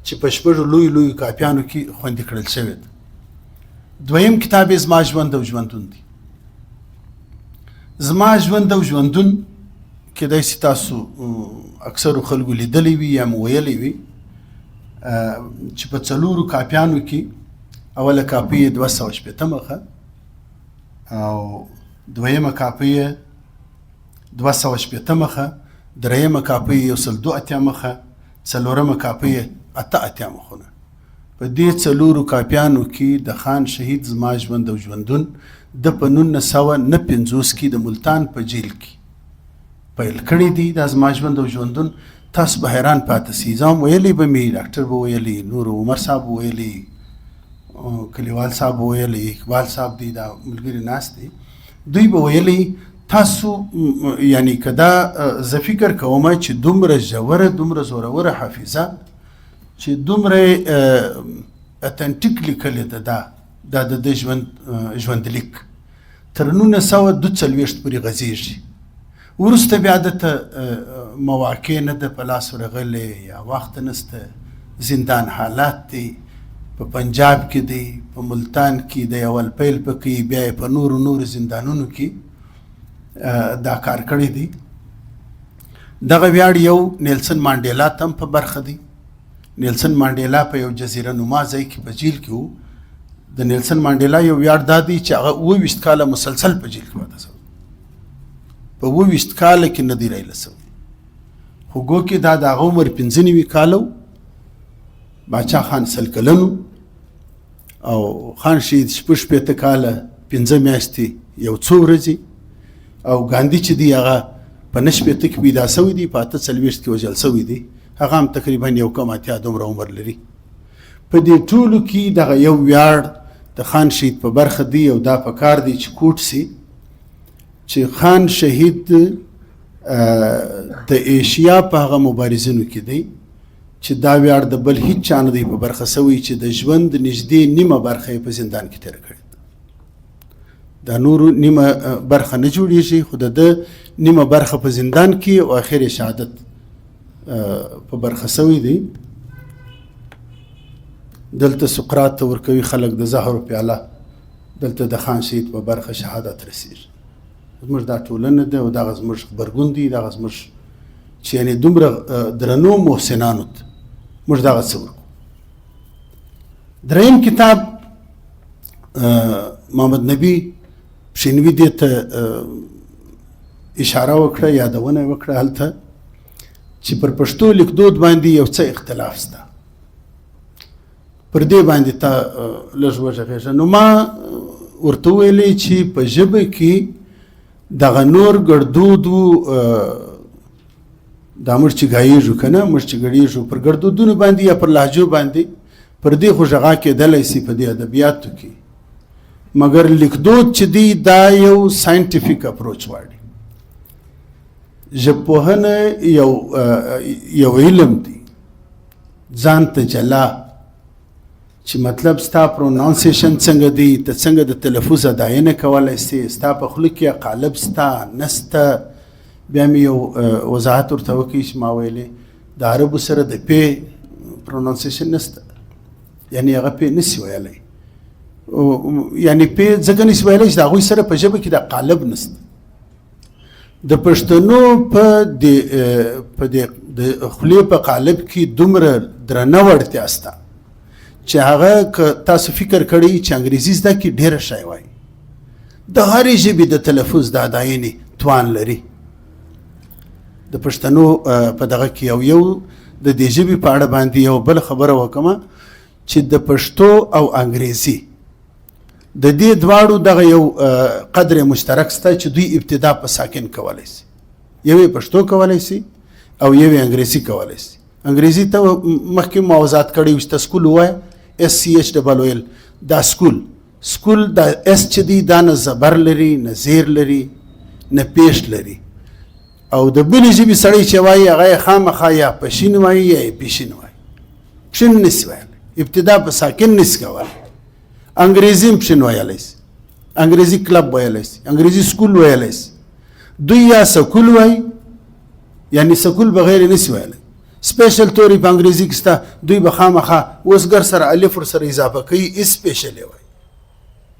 چې په 6 لویو کاپیانو کې خوندي کړل شوی ده. دویم کتاب یې زما ژوند او ژوندون دی. زما ژوند او ژوندون کېدای شي تاسو اکثرو خلکو لیدلی وي یا مو ویلی وي چې په 4 کاپیانو کې اوله کاپي یې 280 مخه او دویمه کاپي یې 280 مخه، دریمه کاپي یې 102 مخه، څلورمه کاپي یې 8 مخونه. په دې 4 کاپیانو کې د خان شهید زما ژوند او ژوندون د په 1959 کې د ملتان په جیل کې پیل کړی دی. دا زما ژوند او ژوندون تاسو به حیران پاتې سئ. زه هم ویلی به مې، ډاکټر به ویلی، نور عمر صاحب ویلی، کلیوال صاحب ویلی، اقبال صاحب دی، دا ملګري ناست دی، دوی به ویلی تاسو یعنی که دا زه فکر کوم چې دومره ژوره، دومره زوروره حافظه چې دومره اتنټیک لیکلې ده، دا د ژوندلیک تر 1942 پورې غځېږي. وروسته بیا دته مواقع نه ده په لاس ورغلې یا وخت نسته، زندان حالات دی، په پنجاب کې دی، په ملتان کې دی، اول پیل پکې، بیا په نورو زندانونو کې دا کار کړی دی. دغه ویاړ یو نیلسن مانډیلا ته هم په برخه دی. نیلسن مانډیلا په یو جزیره نما ځای کې په جیل کې وو. د نیلسن مانډیلا یو ویاړ دا دی چې هغه 28 کاله مسلسل په جیل کې واده شوی، په 28 کاله کې نه دی رایله شوی. خو ګو کې دا د هغه عمر 95 کاله و. باچا خان 100 کلن و او خان شهید 65 کاله 15 میاشتې یو څو ورځې، او ګاندي چې دی هغه په 90 کې پیدا شوی دی، په 48 کې وژل شوی دی. هغه هم تقریبا یو کم اتیا دومره عمر لري. په دې ټولو کې دغه یو ویاړ د خان شهید په برخه دی، او دا په کار دی چې کوټ سي چې خان شهید د ایشیا په هغه مبارزینو کې دی چې دا ویاړ د بل هیڅ چا نه دی په برخه سوی چې د ژوند نږدې نیمه برخه یې په زندان کې تېره کړې. دا نورو نیمه برخه نه جوړېږي، خو د نیمه برخه په زندان کې او آخر شهادت په برخه سوی دی. دلته سقراط ته ورکوي خلک د زهرو پیاله، دلته د خان شهید په برخه شهادت رسېږي. زموږ دا ټولنه ده او دغه زموږ غبرګون دی، دغه زموږ چې یعنې دومره درنو محسنانو ته موږ دغه څه ورکو. دریم کتاب محمد نبي پښینوي دې ته اشاره وکړه، یادونه یې وکړه هلته چې پر پښتو لیکدود باندې یو څه اختلاف شته. پر دې باندې ته لږ وغږېږه. نو ما ورته وویلې چې په ژبه کې دغه نور ګړدود و، دا موږ چې ګایېږو که نه، موږ چې ګړېږو پر ګړدودونو باندې یا پر لهجو باندې، پر دې خو غږا کېدلی سي په دې ادبیاتو کې، مګر لیکدود چې دی دا یو ساینټیفیک اپروچ غواړي. ژبپوهنه یو علم دی ځان ته جلا، چې مطلب ستا پرونانسیشن څنګه دی، ته څنګه د تلفظ اداینه کولی سي، ستا په خوله کې قالب ستا نسته. بیا مې یو وضاحت ورته وکړي چې ما ویلې د عربو سره د پی پرونانسیشن نسته، یعنې هغه پی نسي ویلی، یعنې پی ځکه نسي ویلی چې د هغوی سره په ژبه کې د قالب نسته. د پښتنو په د خولې په قالب کې دومره درنه وړتیا شته چې هغه که تاسو فکر کړئ چې انګریزي زده کړي ډېره شی وایي. د هرې ژبې د تلفظ د اداینې توان لري. د پښتنو په دغه کې یو د دې ژبې په اړه باندې یو بل خبره وکړم چې د پښتو او انګریزي د دې دواړو دغه یو قدر مشترک شته چې دوی ابتدا په ساکن کولی سي. یو یې پښتو کولی سي او یو یې انګریزي کولی سي. انګریزي ته مخکې موضوعات کړی وي چې سکول ووایه SCHOOL، دا سکول دا اس چې دی دا نه زبر لري، نه زیر لري، نه پیش لري. او د بلې ژبې سړی چې وایي هغه یې خامخا یا پشین وایي یا یې پیشین وایي. پشین نسي ویلی، ابتدا په ساکن نسي کولی. انګریزي هم پشین ویلی سي، انګریزي کلب ویلی سي، انګریزي سکول ویلی سي. دوی یا سکول وایي، یعنی سکول بغیر نسي ویلی. سپیشل توري په انګریزي کې شته، دوی به خامخا اوسګر سره الف ورسره اضافه کوي، اسپیشلی وایي.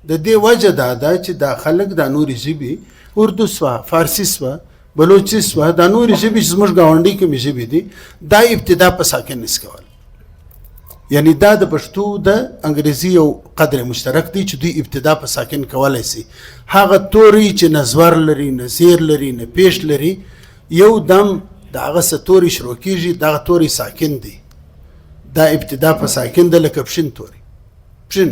د دې وجه دا ده چې دا خلک دا نورې ژبې، اردو سوه، فارسي سوه، بلوچي سوه، دا نورې ژبې چې زموږ ګاونډۍ کومې ژبې دي، دا ابتدا په ساکن نسي کولی. یعنی دا د پښتو د انګریزي یو قدر مشترک دی چې دوی ابتدا په ساکن کولی سي. هغه توري چې نه زور لري، نه زیر لري، نه پیش لري، یو دم د هغه څه توري شروع کېږي، دغه توري ساکن دی، دا ابتدا په ساکن ده. لکه پشین توري، پشین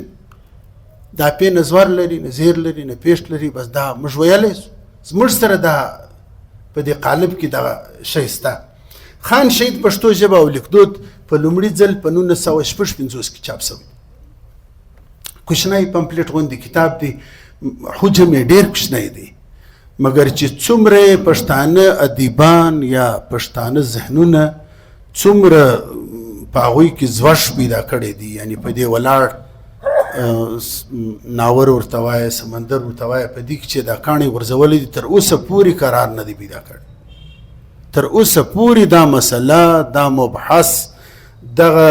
دا پی نه زور لري، نه زیر لري، نه پیش لري، بس دا موږ ویلی سو. زموږ سره دا په دې قالب کې دغه شی شته. خان شهید پښتو ژبه او لیکدود په لومړي ځل په 1956 کې چاپ شوی. کوچنی پمفلیټ غوندې کتاب دی، حجم یې ډېر کوچنی دی، مګر چې څومره پښتانه ادیبان یا پښتانه ذهنونه څومره په هغوی کې ځوش پیدا کړی دی، یعنی په دې ولاړ ناور ورته وایه، سمندر ورته وایه، په دې کې چې دا کاڼي غورځولی دي تر اوسه پورې قرار نه دی پیدا کړی. تر اوسه پورې دا مسله، دا مبحث، دغه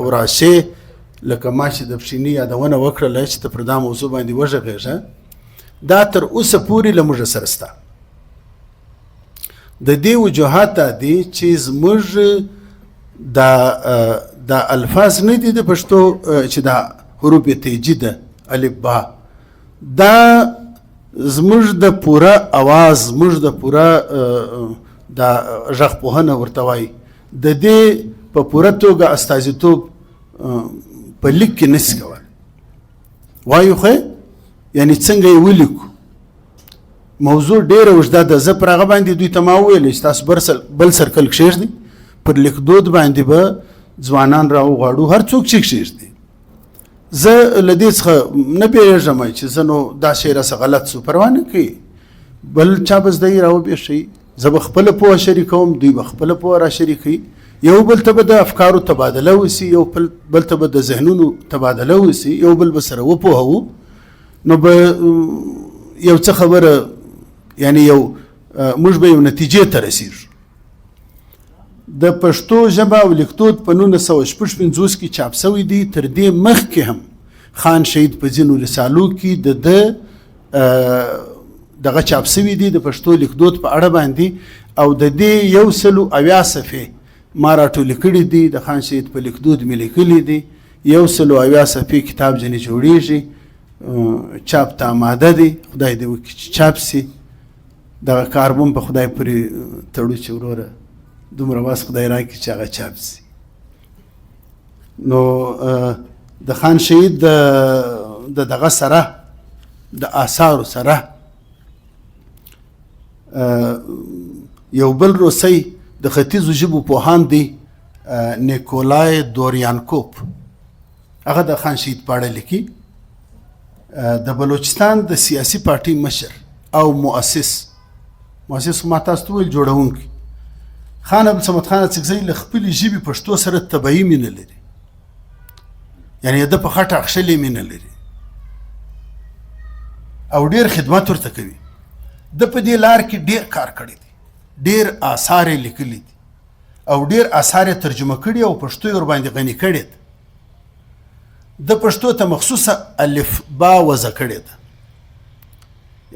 وراشې، لکه ما چې د پښیني یادونه وکړله چې ته پر دا موضوع باندې وغږېږه، دا تر اوسه پورې له موږ سره شته. د دې وجوهات دا دي چې زموږ د دا الفاظ نه دي د پښتو چې دا حروف تیجی ده الف با دا زموږ د پوره اواز زموږ د پوره دا غږ پوهنه ورته وایي د دې په پوره توګه استازیتوب په لیک کې نشي کولی وایو خو یعنې څنګه یې ولیکو موضوع ډېره اوږده ده زه پر هغه باندې دوی ته ما وویل چې تاسو بل سرکل کښېږدئ پر لیکدود باندې به ځوانان راوغواړو هر څوک چې کښېږدي زه له دې څخه نه بیریږم چې زه نو دا شی راسه غلط سو پروا نه کوي بل چا به زده یې راوبېښئ زه به خپله پوهه شریکوم دوی به خپله پوهه را شریکوي یو بل ته به د افکارو تبادله وسي یو بل ته به د ذهنونو تبادله وسي یو بل به سره وپوهوو نو به یو څه خبره یعنی یو موږ به یو نتیجې ته رسیږو د پښتو ژبه او لیکدود په 1956 کې چاپ شوی دی تر دې مخکې هم خان شهید په ځینو رسالو کې د دغه چاپ شوی دی د پښتو لیکدود په اړه باندې او د دې 170 صفحې ما راټولې کړي دي د خان شهید په لیکدود مې لیکلي دي 170 صفحې کتاب ځینې جوړیږي چاپ ته آماده دی خدای دې وکړي چې چاپ سي دغه کار به هم په خدای پورې تړو چې وروره دومره واس خدای راکړي چې هغه چاپ سي نو د خان شهید د دغه سره د آثارو سره یو بل روسی د ختیځو ژبو پوهان دی نیکولای دوریانکوف هغه د خان شهید په اړه لیکي د بلوچستان د سیاسي پارټي مشر او مؤسس ما تاسو ته ویل جوړونکی خان عبدالصمد خان اڅکزی له خپلې ژبې پښتو سره طبیعي مینه لري یعنې د په خټه اخښلې مینه لري او ډېر خدمت ورته کوي د په دې لار کې ډېر کار کړی دی ډېر آثار یې لیکلي دي او ډېر آثار یې ترجمه کړي او پښتو یې ورباندې غني کړې ده د پښتو ته مخصوصه الف با وضع کړې ده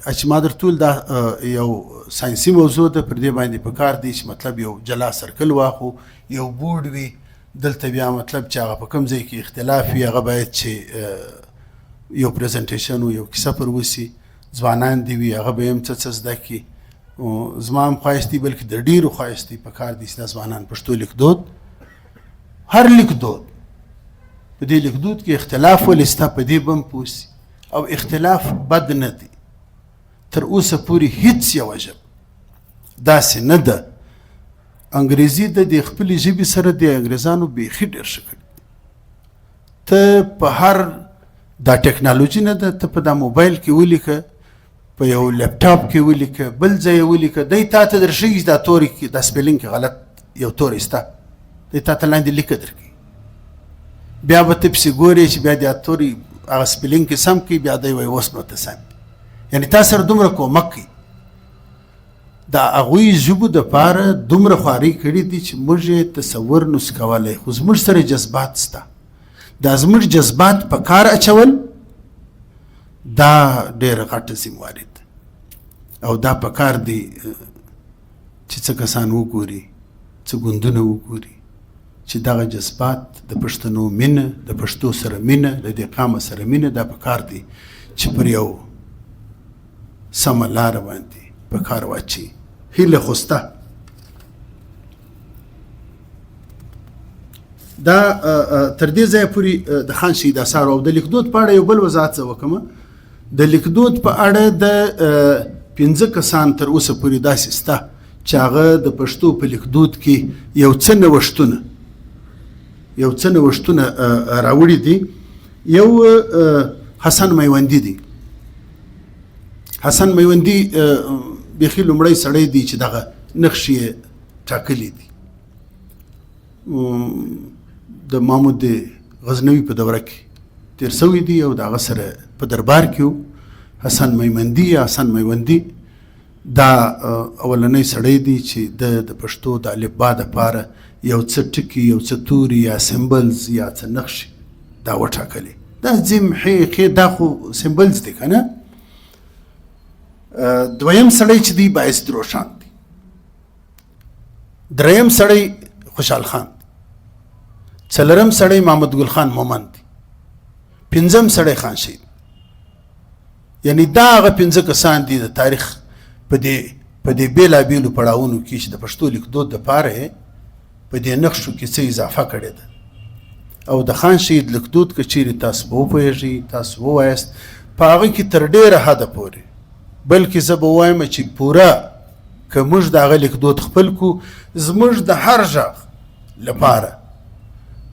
چې ما درته ویل دا یو ساینسي موضوع ده پر دې باندې پکار دی چې مطلب یو جلا سرکل واخو یو بورډ وي دلته بیا مطلب چې هغه په کوم ځای کې اختلاف وي هغه باید چې یو پریزنټیشن و یو کیسه پر وسي ځوانان دي وي هغه به هم څه زده کړي زما هم ښایست دي بلکې د ډېرو ښایست دي پکار دي چې دا ځوانان پښتو لیکدود هر لیکدود په دې لیکدود کې اختلاف ولې ستا په دې به هم پوه سي او اختلاف بد نه دی تر اوسه پورې هیڅ یوه ژبه داسې نه ده انګریزي د دې خپلې ژبې سره د انګریزانو بیخي ډېر ښه کړي ته په هر دا ټکنالوژي نه ده ته په دا موبایل کې ولیکه په یو لپټاپ کې ولیکه بل ځای ولیکه دی تا ته درښیي دا توري کې دا سپیلینګ کې غلط یو توری سته دی تا ته لاندې لیکه درکوي بیا به ته پسې ګورې چې بیا دا توري هغه سپیلینګ کې سم کوي بیا دی وایي اوس نو ته سم یعنې تا سره دومره کومک کوي د هغوی ژبو دپاره دومره خوارۍ کړي دي چې موږ یې تصور نسو کولی خو زموږ سره جذبات شته دا زموږ جذبات په کار اچول دا ډېره غټه ذمواري ده او دا په کار دی چې څه کسان وګوري څه ګوندونه وګوري چې دغه جذبات د پښتنو مینه د پښتو سره مینه د دې قامه سره مینه دا په کار دی چې پر یو سمه لاره باندې په کار واچي هیله خو سته دا تر دې ځایه پورې د خان شهید اثارو او د لیکدود په اړه یو بل وضاحت زه وکړم د لیکدود په اړه د 15 کسان تر اوسه پورې داسې سته چې هغه د پښتو په لیکدود کې یو څه نوښتونه راوړي دي یو حسن میوندي دی حسن میوندي بیخي لومړی سړی دی چې دغه نقشې یې ټاکلي دي د محمود غزنوي په دوره کې تیر شوی دی او د هغه سره په دربار کې و حسن میوندي دا اولنی سړی دی چې د پښتو د الفبا دپاره یو څه ټکي یو څه توري یا سمبلز یا څه نقشې دا وټاکلې دا ځیم ښې دا خو سمبلز دی که نه دویم سړی چې دی باعث روشان دی دریم سړی خوشحال خان څلورم سړی محمد ګل خان مومند دی، پنځم سړی خان شهید. یعنی دا هغه پنځه کسان دي د تاریخ په دې بېلابېلو پړاوونو کې چې د پښتو لیکدود دپاره په دې نقشو کې څه اضافه کړې ده. او د خان شهید لیکدود که چیرې تاسو به وپوهېږئ، تاسو ووایاست په هغه کې تر ډېره حده پورې، بلکې زه به ووایم چې پوره که موږ د هغه لیکدود خپل کړو، زموږ د هر غږ لپاره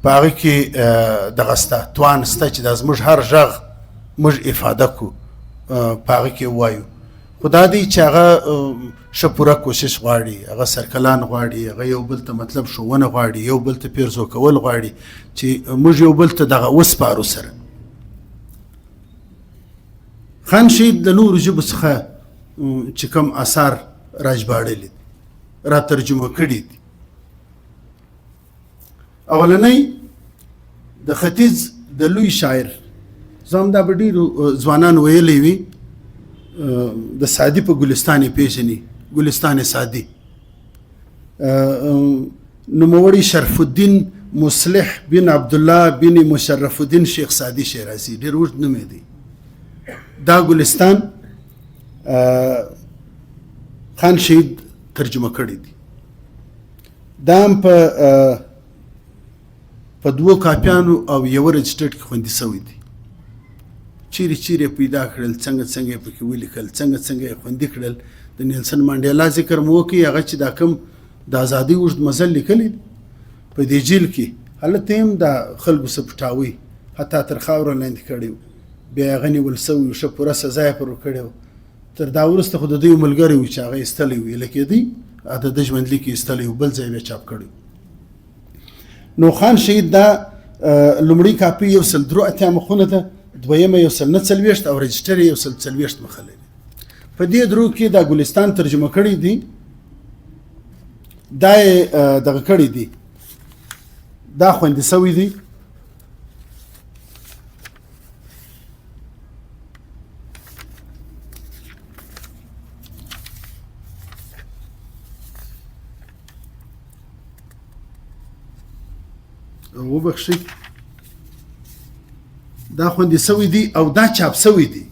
په هغه کې دغه شته، توان شته چې دا زموږ هر غږ موږ افاده کړو، په هغه کې ووایو. خو دا دی چې هغه ښه پوره کوشش غواړي، هغه سرکلان غواړي، هغه یو بل ته مطلب ښوونه غواړي، یو بل ته پیرزو کول غواړي چې موږ یو بل ته دغه وسپارو سره. خان شهید د نورو ژبو څخه چې کوم اثار راژباړلي دي، را ترجمه کړي دي. اولنی د ختیځ د لوی شاعر، زه همدا به ډېرو ځوانانو ویلی وي، د سعدي په ګلستان یې پېژني، ګلستان سعدي. نوموړی شرف الدین مصلح بن عبدالله بن مشرف الدین شیخ سعدي شیرازي، ډېر اوږد نوم یې دی. دا ګلستان خان شهید ترجمه کړی دی. دا هم په دوو کاپیانو او یوه رجسټرډ کې خوندي شوی دی. چیرې چیرې پیدا کړل، څنګه یې پکې ولیکل، څنګه یې خوندي کړل. د نیلسن منډیلا ذکر مو وکړي، هغه چې دا کوم د ازادۍ اوږد مزل لیکلی په دې جیل کې، هلته هم د خلکو څه پټاوی، حتی تر خاوره لاندې کړی و، بیا یې هغه نیول سوی و، ښه پوره سزا یې پر ورکړې وه. تر دا وروسته خو د دوی ملګری و چې هغه ایستلی و، ایله کېدی د ده ژوندلیک یې ایستلی و، بل ځای بیا چاپ کړی. نو خان شهید دا لومړۍ کاپي 183 مخونه ده، دویمه 149 او رجسټر یې 140 مخه لري. په دې درو کې دا ګلستان ترجمه کړي دي، دا یې دغه کړي دي، دا خوندي سوي دي. وبخښئ، دا خوندي سوي دي او دا چاپ سوي دي.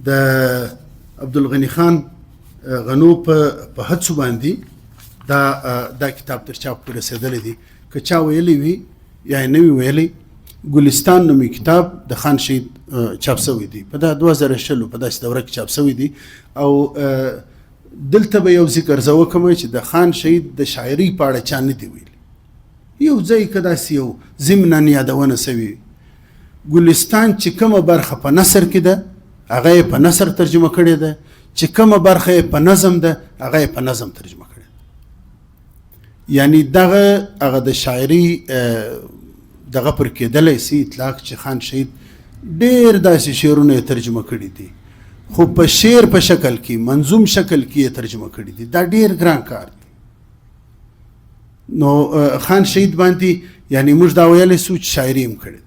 د عبدالغني خان غنو په هڅو باندې دا کتاب تر چاپ پورې رسېدلی دی. که چا ویلی وي یا یې نه وي ویلی، ګلستان نومي کتاب د خان شهید چاپ سوی دی، په دا 2020 په داسې دوره کې چاپ سوی دی. او دلته به یو ذکر زه وکړم چې د خان شهید د شاعرۍ په اړه چا نه دی ویلي. یو ځای که داسې یو ضمناً یادونه سوي، ګلستان چې کومه برخه په نثر کې ده هغه یې په نثر ترجمه کړې ده، چې کومه برخه یې په نظم ده هغه یې په نظم ترجمه کړې ده. یعنی هغه د شاعري دغه پر کېدلی سي اطلاق چې خان شهید ډېر داسې شعرونه یې ترجمه کړي دي، خو په شعر په شکل کې، منظوم شکل کې یې ترجمه کړي دي. دا ډېر ګران کار دی. نو خان شهید باندې یعنی موږ دا ویلی سو چې شاعري هم کړې ده.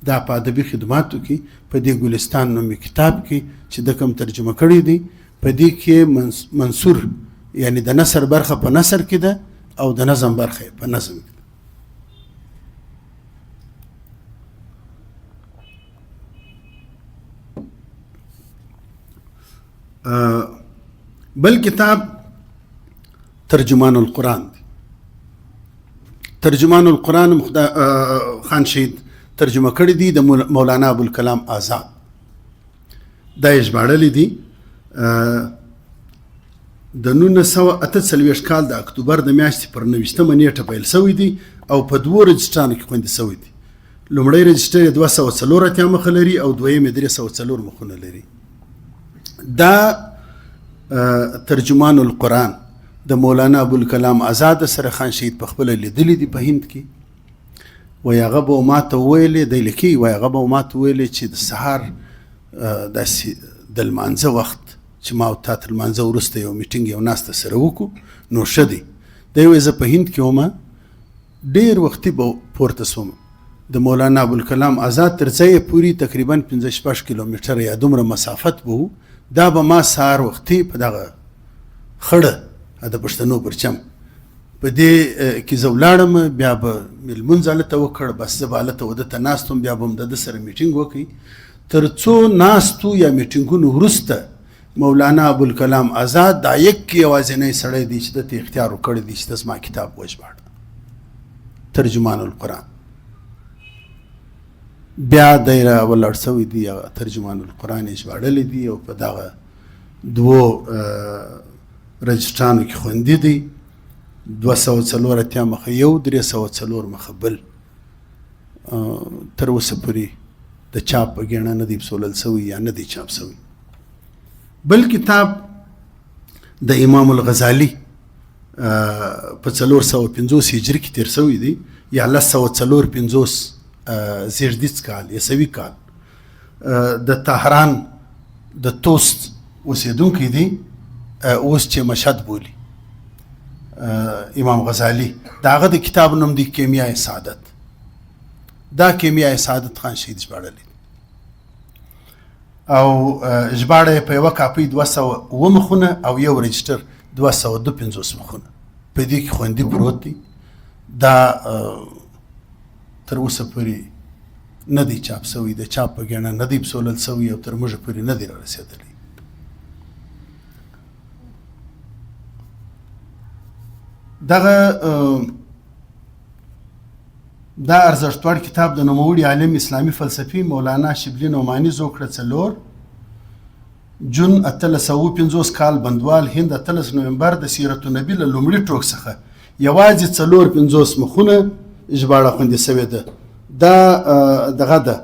دا په ادبي خدماتو کې په دې ګلستان نومي کتاب کې چې د کوم ترجمه کړی دی، په دې کې منصور یعنی د نثر برخه په نثر کې ده او د نظم برخه په نظم کې ده. بل کتاب ترجمان القرآن دی. ترجمان القرآن خان شهید ترجمه کړی دی د مولانا ابوالکلام آزاد. دا یې ژباړلی دي د 1948 کال د اکتوبر د میاشتې پر 29 نیټه پیل سوی دی او په دوو رجسټرانو کې خوندي سوی دی. لومړی رجسټر یې 204 مخه لري او دویم یې 304 مخونه لري. دا ترجمان القرآن د مولانا ابوالکلام آزاد سره خان شهید په خپله لیدلی دي په هند کې. وایي هغه به ماته وویلې، دی لیکي، وایي هغه به ماته وویلې چې د سهار داسې د لمانځه وخت چې ما او تا تر لمانځه وروسته یو میټینګ یو ناسته سره وکړو نو ښه دی. دی وایي زه په هند کې ومه، ډېر وختي به پورته سوم، د مولانا ابوالکلام آزاد تر ځایه پورې تقریبا 15-16 کیلومتره یا دومره مسافت به و. دا به ما سهار وختي په دغه خړه د پښتنو پرچم په دې کې زه ولاړم بیا به لمونځ هلته وکړ بس زه به هلته وده ته ناست وم بیا به هم د ده سره میټینګ وکړئ تر څو ناستو یا میټینګونو وروسته مولانا ابوالکلام آزاد دا یک یوازینی سړی دی چې دته اختیار وکړی دی چې زما کتاب وژباړه ترجمان القرآن بیا دی راولاړ سوی دی ترجمان القرآن یې ژباړلی دی او په دغه دوو رجسټرانو کې خوندي دی 204 اتیا مخه یو 304 مخه بل تر اوسه پورې د چاپ په ګڼه نه دی بسولل سوی یا نه دی چاپ سوی بل کتاب د امام الغزالی په 450 هجری کې تیر سوی دی یا 1945 زیردیز کال یسوي کال د تهران د توست اوسیدونکی دی اوس چې مشهد بولی امام غزالی دا هغه د کتاب نوم دی کیمیای سعادت دا کیمیای سعادت خان شهید ژباړلی او ژباړه په یوه کاپۍ 200 مخونه او یو رجسټر 252 مخونه په دې کې خوندي پروت دی دا تر اوسه پورې نه دی چاپ سوی د چاپ په ګڼه نه دی بسولل سوی او تر موږه پورې نه دی رارسېدلی دا ارزښتوړ کتاب د نوموړي عالم اسلامي فلسفي مولانا شبلی نعماني زوړ کړه 4 جون 1850 کال بندوال هند 18 نومبر د سیرت النبی له لومړي ټوک څخه یوازې 450 مخونه ژباړه خوندي سوې ده دا دغه ده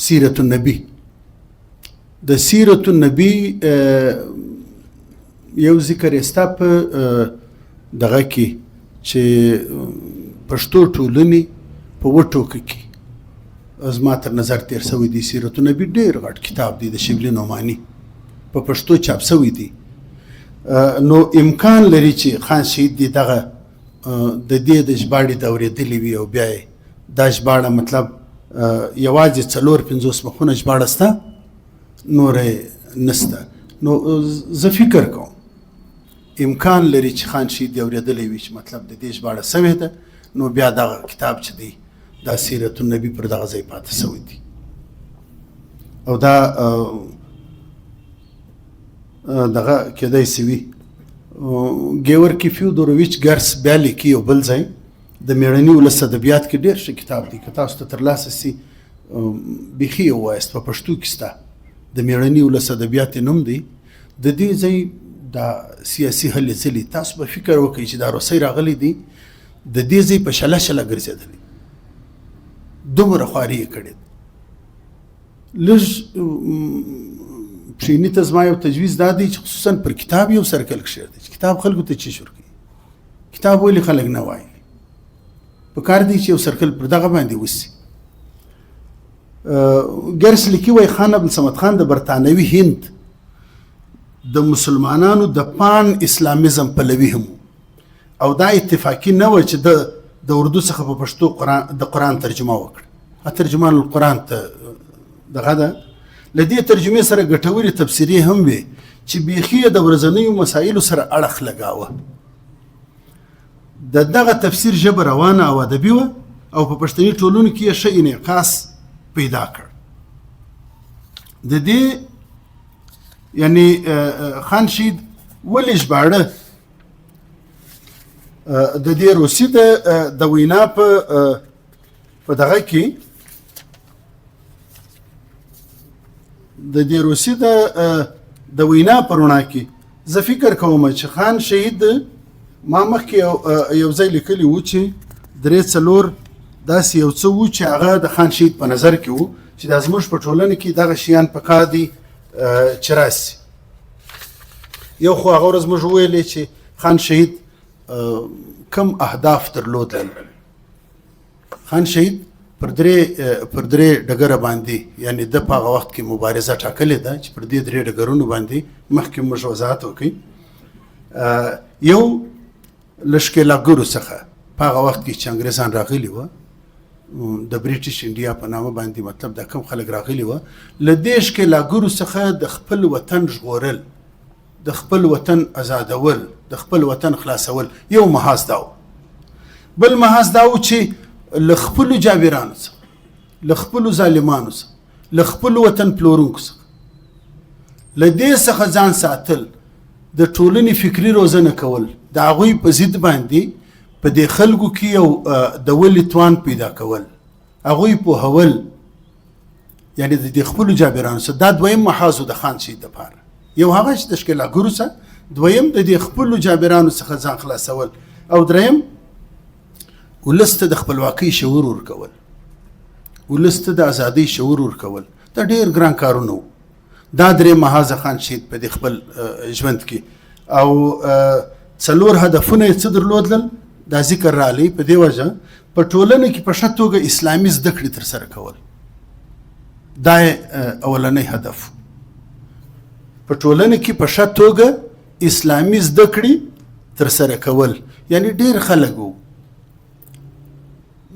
سیرت النبی د سیرت النبی یو ذکر استا په دغه کې چې پښتو ټولنې په وټوکه کې زما تر نظر تیر سوی دی سیرت النبی ډېر غټ کتاب دی د شبلی نعماني په پښتو چاپ سوی دی نو امکان لري چې خان شهید دی دغه د دې د ژباړې د اورېدلې وي او بیا یې دا ژباړه مطلب یوازې 450 مخونه ژباړه سته نورې نسته نو زه فکر کوم امکان لري چې خان شهید دی اورېدلی وي چې مطلب د دې ژباړه سوې ده نو بیا دغه کتاب چې دی دا سیرت النبی پر دغه ځای پاتې سوی دی او دا دغه کېدای سي وي ګیورکي فیودورویچ ګرس بیا لیکي یو بل ځای د مېړني ولس ادبیات کې ډېر ښه کتاب دی که تاسو ته ترلاسه سي بیخي یې ووایاست په پښتو کې سته د مېړني ولس ادبیات یې نوم دی د دې ځای دا سیاسي هلې ځلې تاسو به فکر وکړئ چې دا روسۍ راغلی دی د دې ځای په شله شله ګرځېدلی دومره خواري یې کړې لږ پښیني ته زما یو تجویز دا دی چې خصوصا پر کتاب یو سرکل کښېږدئ چې کتاب خلکو ته چی شور کوي کتاب ولې خلک نه وایي په کار دی چې یو سرکل پر دغه باندې وسي ګرس لیکي وایي خان عبدالصمد خان د برطانوي هند د مسلمانانو د پان اسلامیزم پلوي هم او دا اتفاقی نه و چې د اردو څخه په پښتو د قرآن ترجمه وکړه ترجمان القرآن ته دغه ده له دې ترجمې سره ګټورې تفسیرې هم وي چې بیخي د ورځنیو مسایلو سره اړخ لګاوه د دغه تفسیر ژبه روانه او ادبي وه او په پښتني ټولنو کې یې ښه انعکاس پیدا کړ د دې یعنی خان شهید ولې ژباړه د دې روسي د وینا په دغه کې د دې روسي د وینا په رڼا کې زه فکر کوم چې خان شهید ما مخکې یو ځای لیکلی و چې 3-4 داسې یو څه و چې هغه د خان شهید په نظر کې و چې دا زموږ په ټولنه کې دغه شیان پکار دي چې راسي یو خو هغه ورځ موږ وویلې چې خان شهید کم اهداف درلودل خان شهید پر درې ډګره باندې یعنی د په هغه وخت کې مبارزه ټاکلې ده چې پر دې درې ډګرونو باندې مخکې موږ وضاحت وکړو یو له ښکېلاګرو څخه په هغه وخت کې چې انګریزان راغلي وه د بریټیش انډیا په نامه باندې مطلب دا کوم خلک راغلي وه له دې ښکېلاګرو څخه د خپل وطن ژغورل د خپل وطن آزادول، د خپل وطن خلاصول یو محاذ دا و. بل محاذ دا و چې له خپلو جابرانو څخه، له خپلو ظالمانو څخه، له خپلو وطن پلورونکو څخه له دې څخه ځان ساتل، د ټولنې فکري روزنه کول، د هغوی په ضد باندې په دې خلکو کې یو د ولې توان پیدا کول، هغوی پوهول، یعنی د دې خپلو جابرانو څخه. دا دویم محاذ د خان شهید دپاره. یو هغه چې د ښکېلاګرو څخه، دویم د دې خپلو جابرانو څخه ځان خلاصول، او دریم ولس ته د خپلواکۍ شعور ورکول، ولس ته د ازادۍ شعور ورکول. دا ډېر ګران کارونه وو. دا درې محاذ خان شهید په دې خپل ژوند کې، او 4 هدفونه یې څه درلودل، دا ذکر رالی. په دې وجه په ټولنه کې په ښه توګه اسلامي زده کړې ترسره کول، دا اولنی هدف. په ټولنه کې په ښه توګه اسلامي زده کړې ترسره کول، یعنی ډېر خلک وو،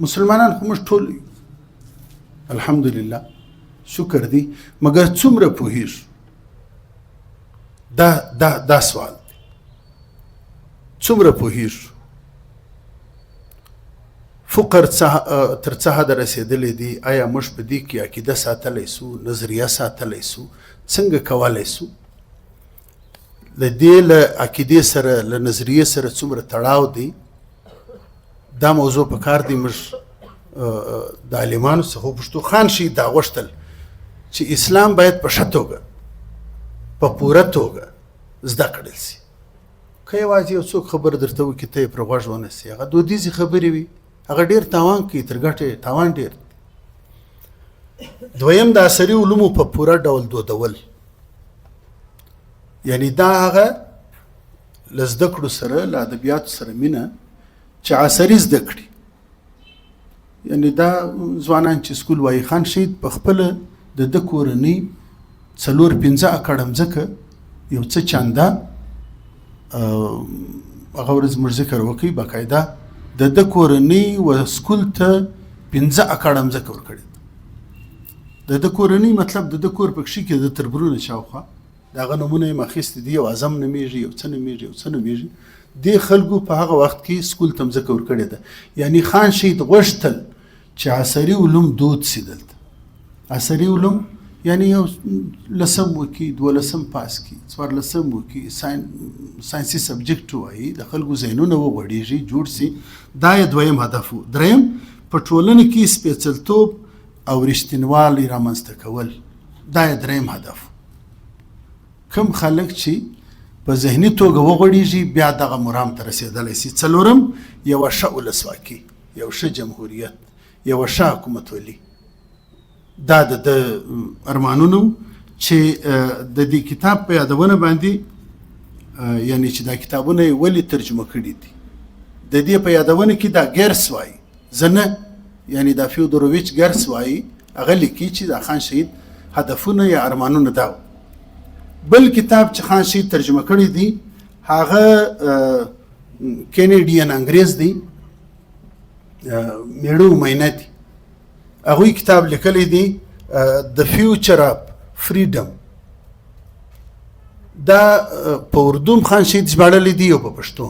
مسلمانان خو موږ ټول الحمدلله شکر دی، مګر څومره پوهیږو؟ دا سوال دی. څومره پوهیږو؟ فقر تر څه حده رسېدلی دی؟ آیا موږ په دې کې عقیده ساتلی سو، نظریه ساتلی سو؟ څنګه کولی سو؟ له دې له عقیدې سره، له نظریې سره څومره تړاو دی؟ دا موضوع په کار دی موږ د عالمانو څخه وپوښتو. خان شهید دا غوښتل چې اسلام باید په ښه توګه، په پوره توګه زده کړل سي. که یوازې یو څوک خبره درته وکړي ته یې پرې غوږ ونیسې، هغه دودیزې خبرې وي، هغه ډېر تاوان کوي، تر ګټې تاوان ډېر. دویم د عصري علومو په پوره ډول دودول، یعنی دا هغه له زده کړو سره، له ادبیاتو سره مینه چې عصري زده کړي. یعنی دا ځوانان چې سکول وایي، خان شهید په خپله د ده کورنۍ 4-5 اکړه مځکه یو څه چنده، هغه ورځ موږ ذکر وکړي، باقاعده د ده کورنۍ و سکول ته 5 اکړه مځکه ورکړې. د ده کورنۍ مطلب د ده کور په کښې کې د تربرونه شاوخوا، د هغه نومونه یې اخیستي دي، یو اعظم نومیږي، یو څه نومیږي، یو څه نومیږي. دې خلکو په هغه وخت کې سکول ته مځکه ورکړې ده. یعنی خان شهید غوښتل چې عصري علوم دود سي دلته. عصري علوم یعنی یو 10م وکړي، 12م پاس کړي، 14م وکړي، ساینسي سبجیکټ وایي، د خلکو ذهنونه وغوړېږي، جوړ سي. دا یې دویم هدف و. دریم په ټولنه کې سپېڅلتوب او رښتینوالی رامنځته کول، دا یې دریم هدف. کم خلک چې په ذهني توګه وغوړېږي بیا دغه مرام ته رسېدلی سي. 4م یوه ښه ولسواکي، یو ښه جمهوریت، یوه ښه حکومتولي. دا د ارمانونو چې د دې کتاب په یادونه باندې، یعنی چې دا کتابونه یې ولې ترجمه کړي دي، د دې په یادونه کې دا ګرس وایي، زه نه، یعنی دا فیودوروویچ ګرس وایي، هغه لیکي چې دا خان شهید هدفونه یا ارمانونه دا و. بل کتاب چې خان شهید ترجمه کړی دی هغه کینیډین انګریز دی، میړو مینه دی. هغوی کتاب لیکلی دی The Future of Freedom. دا په اردو خان شهید ژباړلی دی او په پښتو.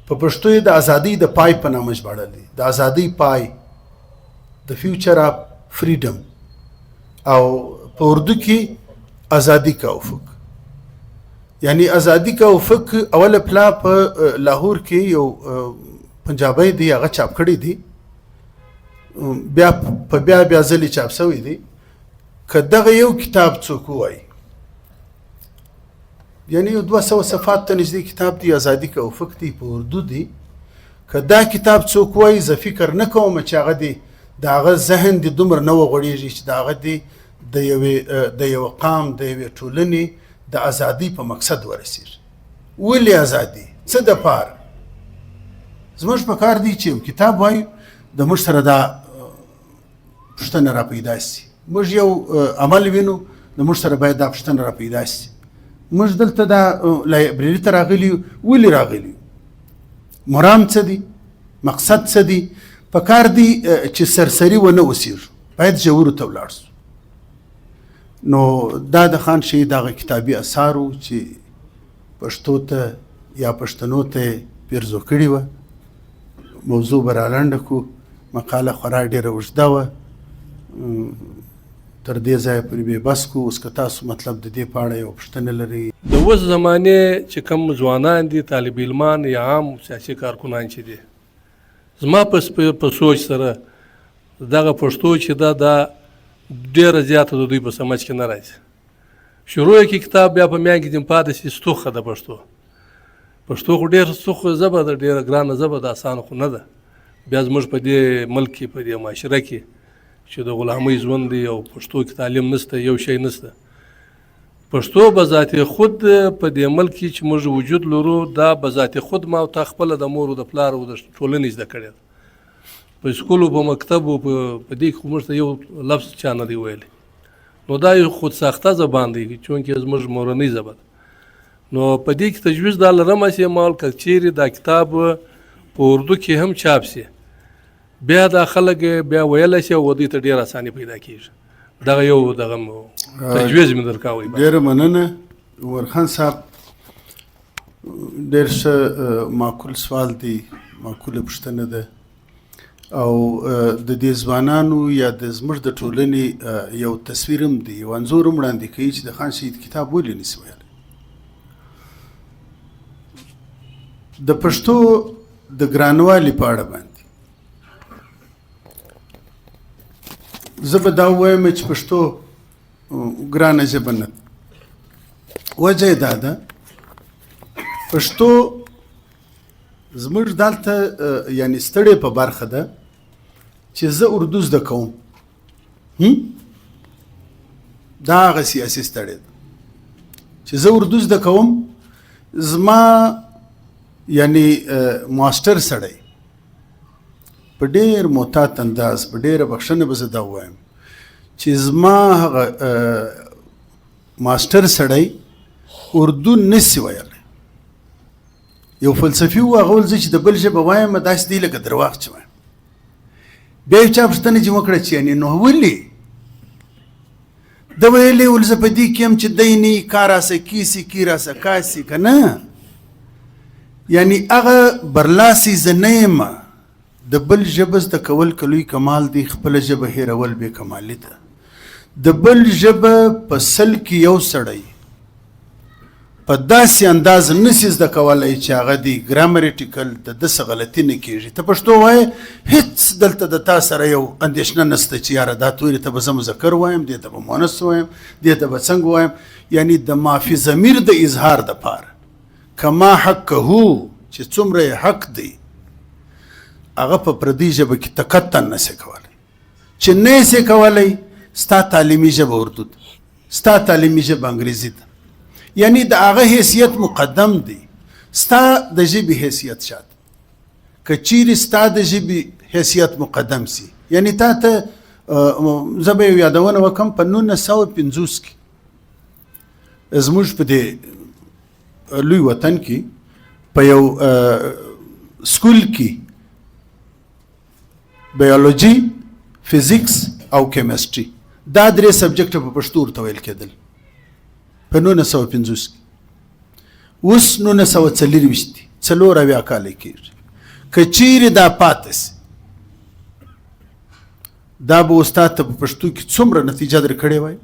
په پښتو یې د ازادۍ د پای په نامه ژباړلی، د ازادۍ پای، The Future of Freedom. او په اردو کې ازادي کا افق. یعنی ازادي کا افق اوله پلا په لاهور کې یو پنجابی دی، هغه چاپ کړی دی، بیا ځلې چاپ شوی دی. که دغه یو کتاب څوک ووایي، یعنی یو 200 صفحات ته نږدې کتاب دی، ازادي کا افق دی، په اردو دی. که دا کتاب څوک وایي، زه فکر نه کوم چې هغه دی د هغه ذهن دی دومره نه وغوړېږي چې د هغه دی د یو قام، د یوې ټولنې د ازادۍ په مقصد ورسېږي. ولې ازادي؟ څه دپاره؟ زموږ په کار دی چې یو کتاب وایو، د موږ سره دا پوښتنه را پیدا سي. موږ یو عمل وینو، د موږ سره باید دا پوښتنه را پیدا سي. موږ دلته دا لایبرري ته راغلي یو، ولې راغلي یو؟ مرام څه دی؟ مقصد څه دی؟ په کار دی چې سرسري ونه اوسېږو، باید ژورو ته ولاړ سو. نو دا د خان شهید هغه کتابي اثارو چې پښتو ته یا پښتنو ته پیرزو کړي وه. موضوع به رالنډه کړو. مقاله خورا ډېره اوږده وه، تر دې ځایه پورې بې بس کړو. اوس که تاسو مطلب د دې په اړه یو پوښتنه لرئ. د اوس زمانې چې کوم ځوانان دي، طالب علمان یا عام سیاسي کارکنان چې دي، زما په سوچ سره دغه پښتو چې دا ډېره زیاته د دوی په سمجھ کې نه راځي. شروع کې کتاب بیا په میان کې ځم پاتې شي ستوخه د پښتو خو ډېر ستوخه ژبه ده، ډېره ګرانه ژبه ده، اسانه خو نه ده. بیا زموږ په دې ملک کې په دې معاشره کې چې د غلامۍ ژوند دی او پښتو کې تعلیم نشته، یو شی نشته. پښتو به ذات خود په دې ملک کې چې موږ وجود لرو، دا به ذات خود ما او تا خپله د مور او د پلار او د ټولنې زده کړې ده. په سکول او په مکتب او په دې کې خو موږ ته یو لفظ چا نه دی ویلی. نو دا یو خودساخته زبان دی چونکې زموږ مورنۍ ژبه ده. نو په دې کې تجویز دا لرم چې مال که چیرې دا کتاب په اردو کې هم چاپ شي، بیا دا خلک بیا ویلی شي او دوی ته ډېره اساني پیدا کېږي. دغه یو دغه تجویز مې درکاوی. ډېره مننه عمر خان صاحب. ډېر ښه معقول سوال دی، معقوله پوښتنه ده. او د دې ځوانانو یا د زموږ د ټولنې یو تصویر هم دی، یو انځور هم وړاندې کوي چې د خان شهید کتاب ولې نشي ویلی. د پښتو د ګرانوالي په اړه باندې زه به دا ووایم چې پښتو ګرانه ژبه نه ده. وجه یې دا ده، پښتو زموږ دلته یعنې ستړې په برخه ده چې زه اردو زده کوم. دا هغه سیاسي ستړې ده چې زه اردو زده کوم. زما یعنې ماسټر سړی په ډېر محتاط انداز، په ډېره بخښنه به زه دا ووایم چې زما هغه ماسټر سړی اردو نسي ویلی. یو فلسفي و هغه ول زه چې د بل ژبه وایم داسې دی لکه درواغ چې وایم. بیا یو چا پوښتنه چې وکړه چې یعنې نو ولې؟ ده ویلې ول زه په دې کې یم چې دی نه کا راسه کیسي کی راسه کاسي که نه، یعنې هغه برلاسي زه نه یم. د بل ژبه زده کول که لوی کمال دی، خپله ژبه هېرول بې کمالي ده. د بل ژبه په سل کې یو سړی په داسې انداز نسي زده کولی چې هغه دی ګرامریټیکل د ده څه غلطي نه کېږي. ته پښتو وایې، هېڅ دلته د تا سره یو اندېښنه نشته چې یاره دا تورې ته به زه مذکر وایم، دې ته به مؤنث وایم، دې ته به څنګه وایم. یعنې د مافي ضمیر د اظهار دپاره که ما حق هو چې څومره یې حق دی، هغه په پردۍ ژبه کې تقطن نسي کولی. چې نه یې سي کولی، ستا تعلیمي ژبه اردو ده، ستا تعلیمي ژبه انګریزي ده. یعنی د هغه حیثیت مقدم دی، ستا د ژبې حیثیت شاته. که چیرې ستا د ژبې حیثیت مقدم سي، یعنی تا ته زه به یو یادونه وکړم په 1950 کې زموږ په دې لوی وطن کې په یو سکول کې بیولوژي، فزیکس او کیمستري دا درې سبجیکټه په پښتو ورته ویل کېدل په 1950 کې. اوس 1940 دي، 4 کاله کېږي. که چیرې دا پاتې سي، دا به استاد ته په پښتو کې څومره نتیجه در کړې وای،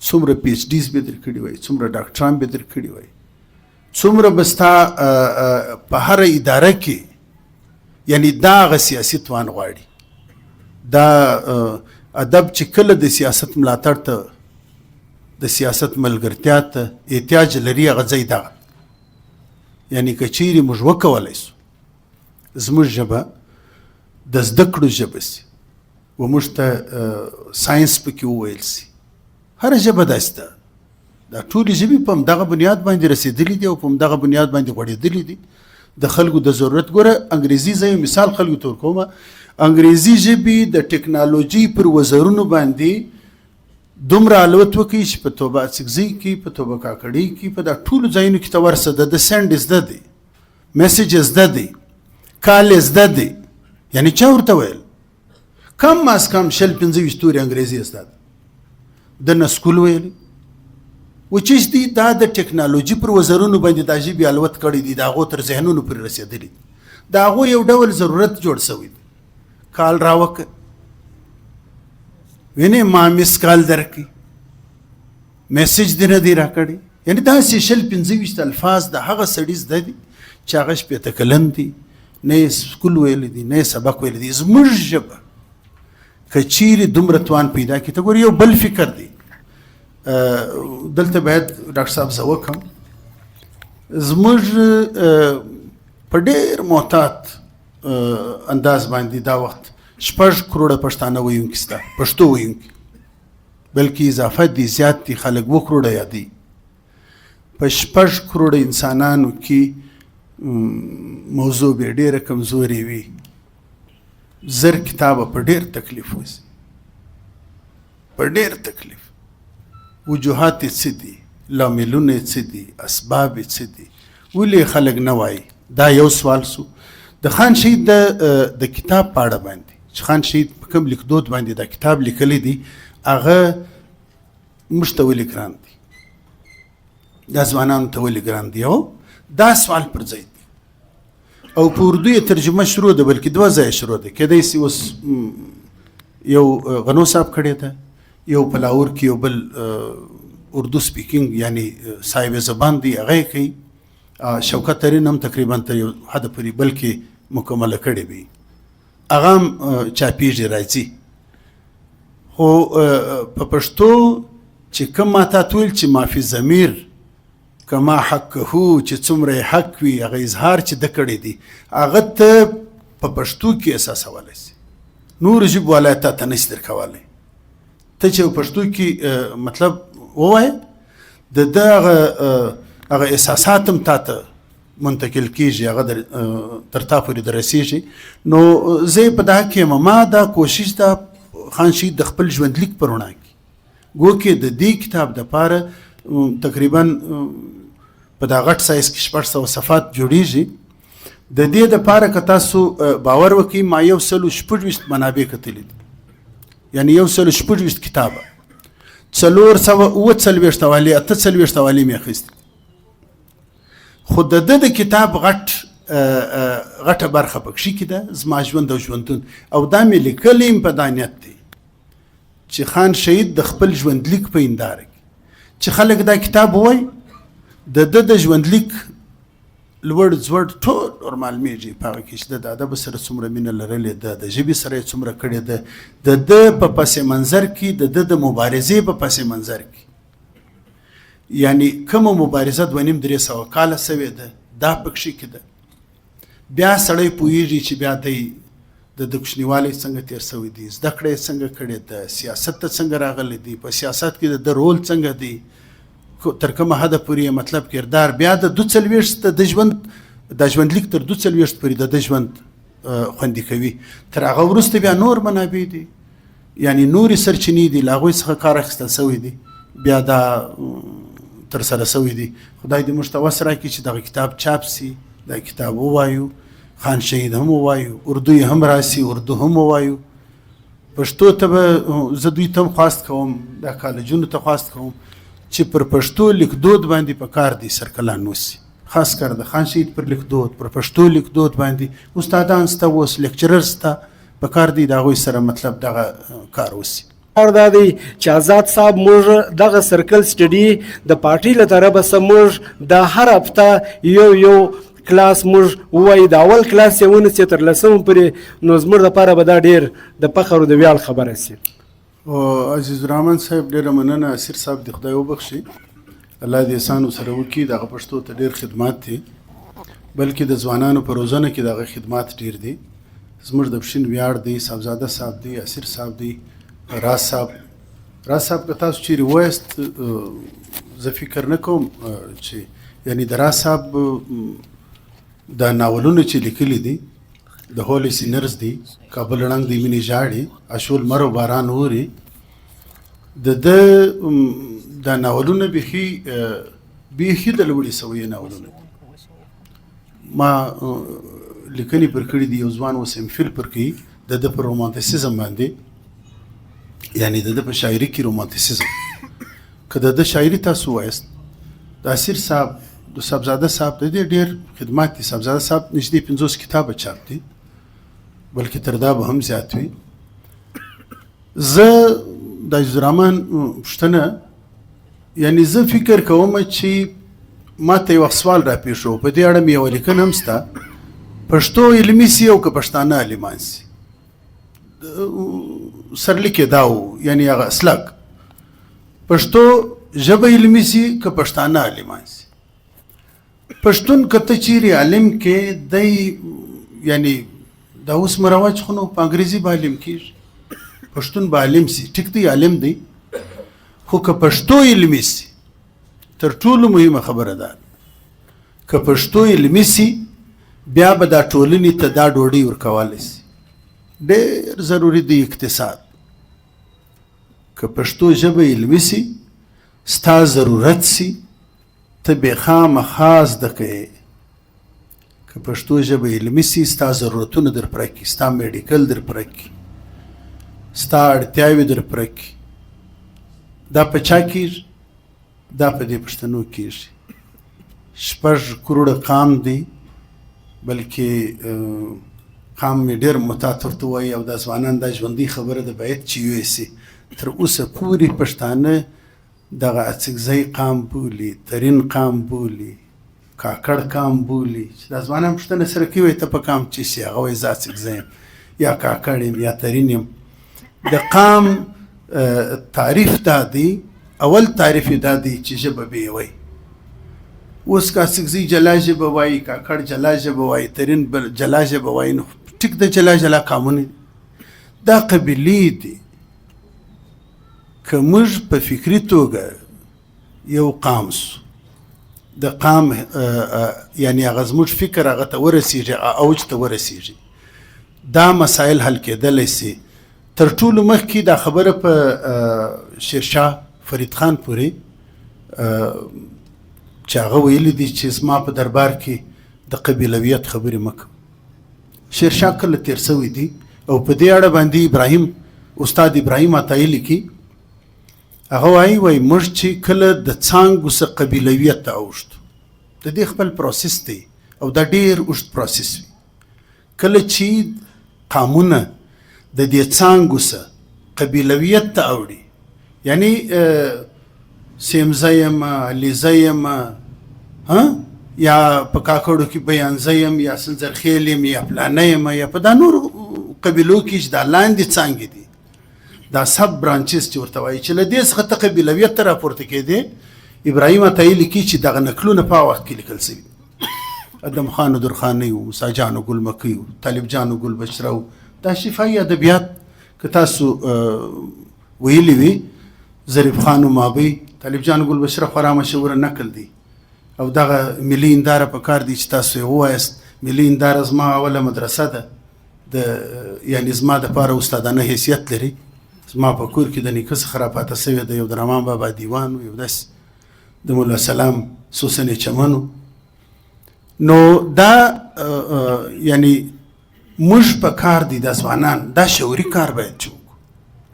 څومره پی ایچ ډیز به در کړي وای، څومره ډاکټران به در کړي وای، څومره به ستا په هره اداره کې. یعنی دا هغه سیاسي توان غواړي. دا ادب چې کله د سیاست ملاتړ ته، د سیاست ملګرتیا ته احتیاج لري، هغه ځای دغه. یعنی که چیرې موږ وکولی سو زموږ ژبه د زده کړو ژبه سي و موږ ته ساینس پکې وویل سي، هره ژبه داسې ده. دا ټولې ژبې په همدغه بنیاد باندې رسېدلي دي او په همدغه بنیاد باندې غوړېدلي دي. د خلکو د ضرورت ګوره انګریزي، زه یو مثال خلکو ته ورکومه، انګریزي ژبې د ټکنالوژي پر وزرونو باندې دومره الوت وکړي چې په توبه اڅکزۍ کې، په توبه کاکړۍ کې، په دا ټولو ځایونو کې ته ورسه د سینډ زده دی، میسیج زده دی، کال زده دی. یعنې چا ورته ویل؟ کم از کم 25 تورې انګریزي زده ده. د نسکول ویلي وچیش دي دا د ټکنالوژي پر وزرونو باندې دا ژبې الوت کړی دي د هغو تر ذهنونو پورې رسېدلي د هغو یو ډول ضرورت جوړ شوی دی کال راوکړه وینې ما مس کال درکړي میسج دې نه دی راکړی یعنې داسې 25 الفاظ د هغه سړي زده دي چې هغه 15 کلن دي نه یې سکول ویلی دي نه یې سبق ویلی دي زموږ ژبه که چیرې دومره توان پیدا کړي ته ګورې یو بل فکر دی دلته باید ډاکټر صاحب زه وکړم زموږ په ډېر محتاط انداز باندې دا وخت 6 کروڑه پښتانه ویونکي شته پښتو ویونکي بلکې اضافه دي زیات دي خلک 2 کروڑه یا دي په 6 کروڑه انسانانو کې موضوع به ډېره کمزوري وي زر کتابه په ډېر تکلیف وځي په ډېر تکلیف وجوهات یې څه دي لاملونه یې څه دي اسباب یې څه دي ولې خلک نه وایي دا یو سوال سو د خان شهید د کتاب په اړه باندې چې خان شهید په کوم لیکدود باندې دا کتاب لیکلی دی هغه موږ ته ولې ګران دی دا ځوانانو ته ولې ګران دی او دا سوال پر ځای دی او په اردو یې ترجمه شروع ده بلکې 2 ځایه شروع ده کیدای شي اوس یو غنو صاحب کړی ده یو په لاهور کې یو بل اردو سپیکینګ یعنی صاحب زبان دی هغه کوي شوکت ترین هم تقریبا تر یو حد پورې بلکې مکمله کړې وي هغه هم چاپیږي راځي خو په پښتو چې کوم ماته تول چې مافي ضمیر کما حقه چې څومره حق وي هغه اظهار چې د کړی دی هغه ته په پښتو کې احساسولی شي نور ژبو والا ته نشي درکولی ته چې پښتو کې مطلب ووایه د هغه احساسات هم تا ته منتقل کیږي هغه تر تا پورې دررسېږي نو زه په دا کې ما دا کوشش دا خان شهید د خپل ژوندلیک په رڼا کې ګو کې د دې کتاب دپاره تقریبا په دا غټ سایز کې 600 صفحات جوړیږي د دې دپاره که تاسو باور وکړئ ما 126 منابع کتلي دي یعنی 126 کتابه 440 حوالې 48 حوالې مې اخیستې خو د کتاب غټه برخه پکښې کې ده زما ژوند او ژوندون او دا مې لیکلی په دا نیت دی چې خان شهید د خپل ژوندلیک په هنداره کې چې خلک دا کتاب ووایي د ژوندلیک لوړ ځوړ ټول ورمعلومیږي په هغه کې چې د ادب سره څومره مینه لرلې ده د ژبې سره یې څومره کړې ده د په پس منظر کې د مبارزې په پس منظر کې یعنی کومه مبارزه 2.5-3 کاله سوې ده دا پکښې کې ده بیا سړی پوهېږي چې بیا دی د کوچنیوالي څنګه تیر شوی دی زده کړه یې څنګه کړې ده سیاست ته څنګه راغلی دی په سیاست کې د رول څنګه دی تر کومه حده پورې مطلب کردار بیا د 42 د ژوندلیک تر 42 پورې د ژوند خوندي کوي تر هغه وروسته بیا نور منابع دي یعنی نورې سرچینې دي له هغوی څخه کار اخیستل شوی دی بیا دا ترسره شوی دی خدای دې موږ ته وس راکړي چې دغه کتاب چاپ سي دا کتاب ووایو خان شهید هم ووایو اردو یې هم راسي اردو هم ووایو پښتو ته به زه دوی ته هم خواست کوم دا کالجونو ته خواست کوم چې پر پښتو لیکدود باندې په کار دی سرکلان وسي خاص کر د خان شهید پر لیکدود پر پښتو لیکدود باندې استادان سته اوس لیکچرر سته په کار دی د هغوی سره مطلب دغه کار وسي دا دی چې آزاد صاحب موږ دغه سرکل سټډي د پارټي له طرفه موږ د هر هفته یو کلاس موږ ووایو د اول کلاس یې ونیسي تر 10 پورې نو زموږ دپاره به دا ډېر د فخر او د ویاړ خبره سي عزیز الرحمن صاحب ډېره مننه اسیر صاحب د خدای وبخښي الله دې احسان سره وکړي دغه پښتو ته ډېر خدمات دي بلکې د ځوانانو په روزنه کې دغه خدمات ډېر دي زموږ د پښین ویاړ دی صاحبزاده صاحب دی اسیر صاحب دی راز صاحب که تاسو چیرې وایست زه فکر نه کوم چې یعنی د راز صاحب دا ناولونه چې لیکلي دي د هولي سینرز دي کابل ړنګ دی مینې ژاړي اشول مرو باران اوري دا ناولونه بیخي د لوړې سویې ناولونه ما لیکنې پر کړي دي یو ځوان اوس امفیل پر کوي د پر رومانتیسیزم باندې یعنی د په شاعري کې رومانتیسیزم که د شاعري تاسو وایست د اسیر صاحب د صاحبزاده صاحب د دې ډېر خدمات دي. صاحبزاده صاحب نږدې 50 کتابه چاپ دي، بلکې تر دا به هم زیات وي. زه د عزیزالرحمن پوښتنه یعنی زه فکر کوم چې ما ته یو سوال را پیښ شو، په دې اړه مې یوه لیکنه هم شته. پښتو علمي سي او که پښتانه عالمان سي، سرلیک یې دا و، یعنی هغه اسلاک پښتو ژبه علمي سي که پښتانه عالمان سي. پښتون که ته چیرې عالم کې دی، یعنی دا اوس مروج خو نو په انګریزي به عالم کېږي، پښتون به عالم سي. ټیک دی عالم دی، خو که پښتو علمي سي تر ټولو مهمه خبره ده، که پښتو علمي سي بیا به دا ټولنې ته دا ډوډۍ ورکولی سي. ډېر ضروري دی اقتصاد. که پښتو ژبه علمي سي ستا ضرورت سي ته بې خامخا زده کوې. که پښتو ژبه علمي سي ستا ضرورتونه در پوره کړي، ستا میډیکل در پوره کړي، ستا اړتیاوې در پوره کړي. دا په چا کېږي؟ دا په دې پښتنو کېږي. 6 کروڑه قام دی، بلکې قام مې ډېر متعت ورته وایي او دا ځوانان دا ژوندۍ خبره ده باید چې یو سي. تر اوسه پورې پښتانه دغه اڅکزی قام بولي، ترین قام بولي، کاکړ قام بولي. چې دا ځوانان پوښتنه سره کوي وایي ته په قام چې سي؟ هغه وایي زه اڅکزی یم یا کاکړ یم یا ترین یم. د قام تعریف دا دی، اول تعریف دا دی چې ژبه به وایي. اوس که اڅکزي جلا ژبه وایي، کاکړ جلا ژبه وایي، ترین جلا ژبه وایي، نو ټیک د جلا قامونه دي، دا قبیلې دي. که موږ په فکري توګه یو قام سو، د قام یعنی هغه زموږ فکر هغه ته ورسېږي، اوج ته ورسېږي، دا مسایل حل کېدلی سي. تر ټولو مخکې دا خبره په شیرشاه فرید خان پورې چې هغه ویلي دي چې زما په دربار کې د قبیلویت خبرې مه کوه. شیرشاه کله تیر سوی دی او په دې اړه باندې استاد ابراهیم عطایي لیکي. هغه وایي موږ چې کله د څانګو څخه قبیلویت ته اوښتو، د دې خپل پروسس دی او دا ډېر اوږد پروسس وي. کله چې قامونه د دې څانګو څخه قبیلویت ته اوړي، یعنی سیمزه یم، علیزه یم، یا په کاکړو کې بیانزه یم، یا سنځرخیل یم، یا پلانه یم، یا په دا نورو قبیلو کې چې دا لاندې څانګې دي، دا سب برانچز چې ورته وایي، چې له دې څخه ته قبیلویت ته راپورته کېدې. ابراهیم عطایي لیکي چې دغه نقلونه په هغه وخت کې لیکل سوي. ادم خان درخاني و، موسی جان ګل مکی و، طالب جان ګل بشره و، دا شفاهي ادبیات که تاسو ویلي وي. ظریف خان و مابی، طالب جان ګل بشره خورا مشهوره نقل دی. او دغه ملي هنداره په کار دی چې تاسو یې ووایست. ملي هنداره زما اوله مدرسه ده، یعنی زما دپاره استادانه حیثیت لري. زما په کور کې د نیکه څخه راپاته سوی د یو د رحمان بابا دیوان و، یو داسې د مولا سلام سوسن چمن و. نو دا یعنی موږ په کار دی دا ځوانان دا شعوري کار باید چې وکړو.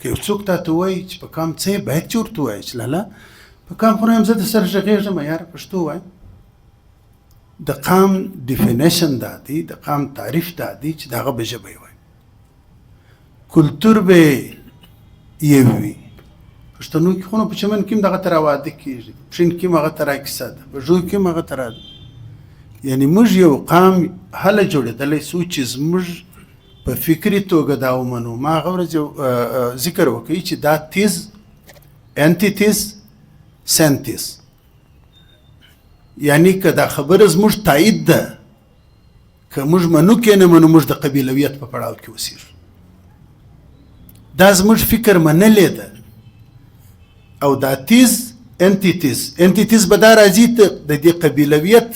که یو څوک تاته وایي چې په کام څه باید چې ورته ووایي چې لالا په کام خو نه یم، زه د سره غږېږم یاره پښتو وایم. د قام ډیفینیشن دا دی، د قام تعریف دا دی چې د هغه به ژبه یې وایي، کلتور به یو وي. پښتنو کې خو نو په چمن کې هم دغه ته راواده کېږي، پښین کې هم هغه ته راکیسه ده، په ژوب کې هم هغه ته راده. یعنی موږ یو قام هله جوړېدلی سو چې زموږ په فکري توګه دا ومنو. ما هغه ورځ یو ذکر وکړي چې دا تیز، انټیتیز، سینتیز، یعنی که دا خبره زموږ تایید ده، که موږ منو کې نه منو، موږ د قبیلویت په پړاو کې اوسېږو. دا زموږ فکر منلې ده. او دا تیز انټیتیز به دا راځي د دې قبیلویت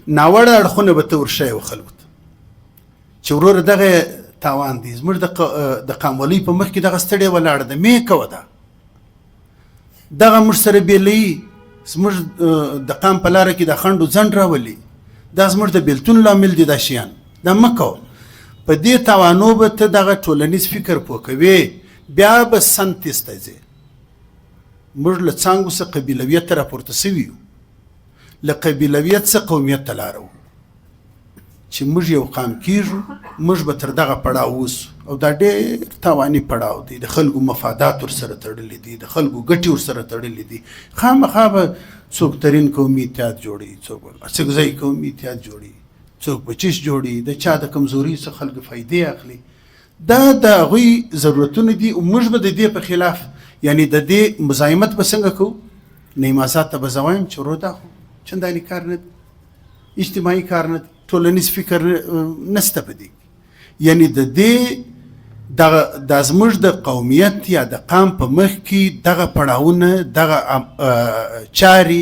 ناوړه اړخونه به ته ورښایي و خلکو ته چې وروره دغه تاوان دی. زموږ د قامولۍ په مخ کې دغه ستړې ولاړه ده، مې کوه ده، دغه موږ سره بیلوي، زموږ د قام په لاره کې د خنډ و ځنډ راولي، دا زموږ د بیلتون لامل دي دا شیان، دا مه کوه. په دې توانو به ته دغه ټولنیز فکر پوه کوې، بیا به سنتیز ته ځې. موږ له څانګو څخه قبیلویت ته راپورته سوي یو، له قبیلویت څخه قومیت ته لاره چې موږ یو قام کیږو، موږ به تر دغه پړاو اوسو. او دا ډېر تاواني پړاو دی، د خلکو مفادات ورسره تړلي دي، د خلکو ګټې ورسره تړلي دي. خامخا به څوک ترین قومي اتحاد جوړوي، څوک به اڅکزی قومي اتحاد جوړوي، څوک به چیش جوړوي، د چا د کمزوري څخه خلک فایدې اخلي. دا د هغوی ضرورتونه دي او موږ به د دې په خلاف یعنی د دې مزاحمت به څنګه کوو؟ نعمازات ته به زه وایم چې ورو دا خو چندانې کار نه دی، اجتماعي کار نه دی، ټولنیز فکر نسته په دې. یعنی د دې دا زموږ د قومیت یا د قام په مخ کې دغه پړاوونه، دغه چارې،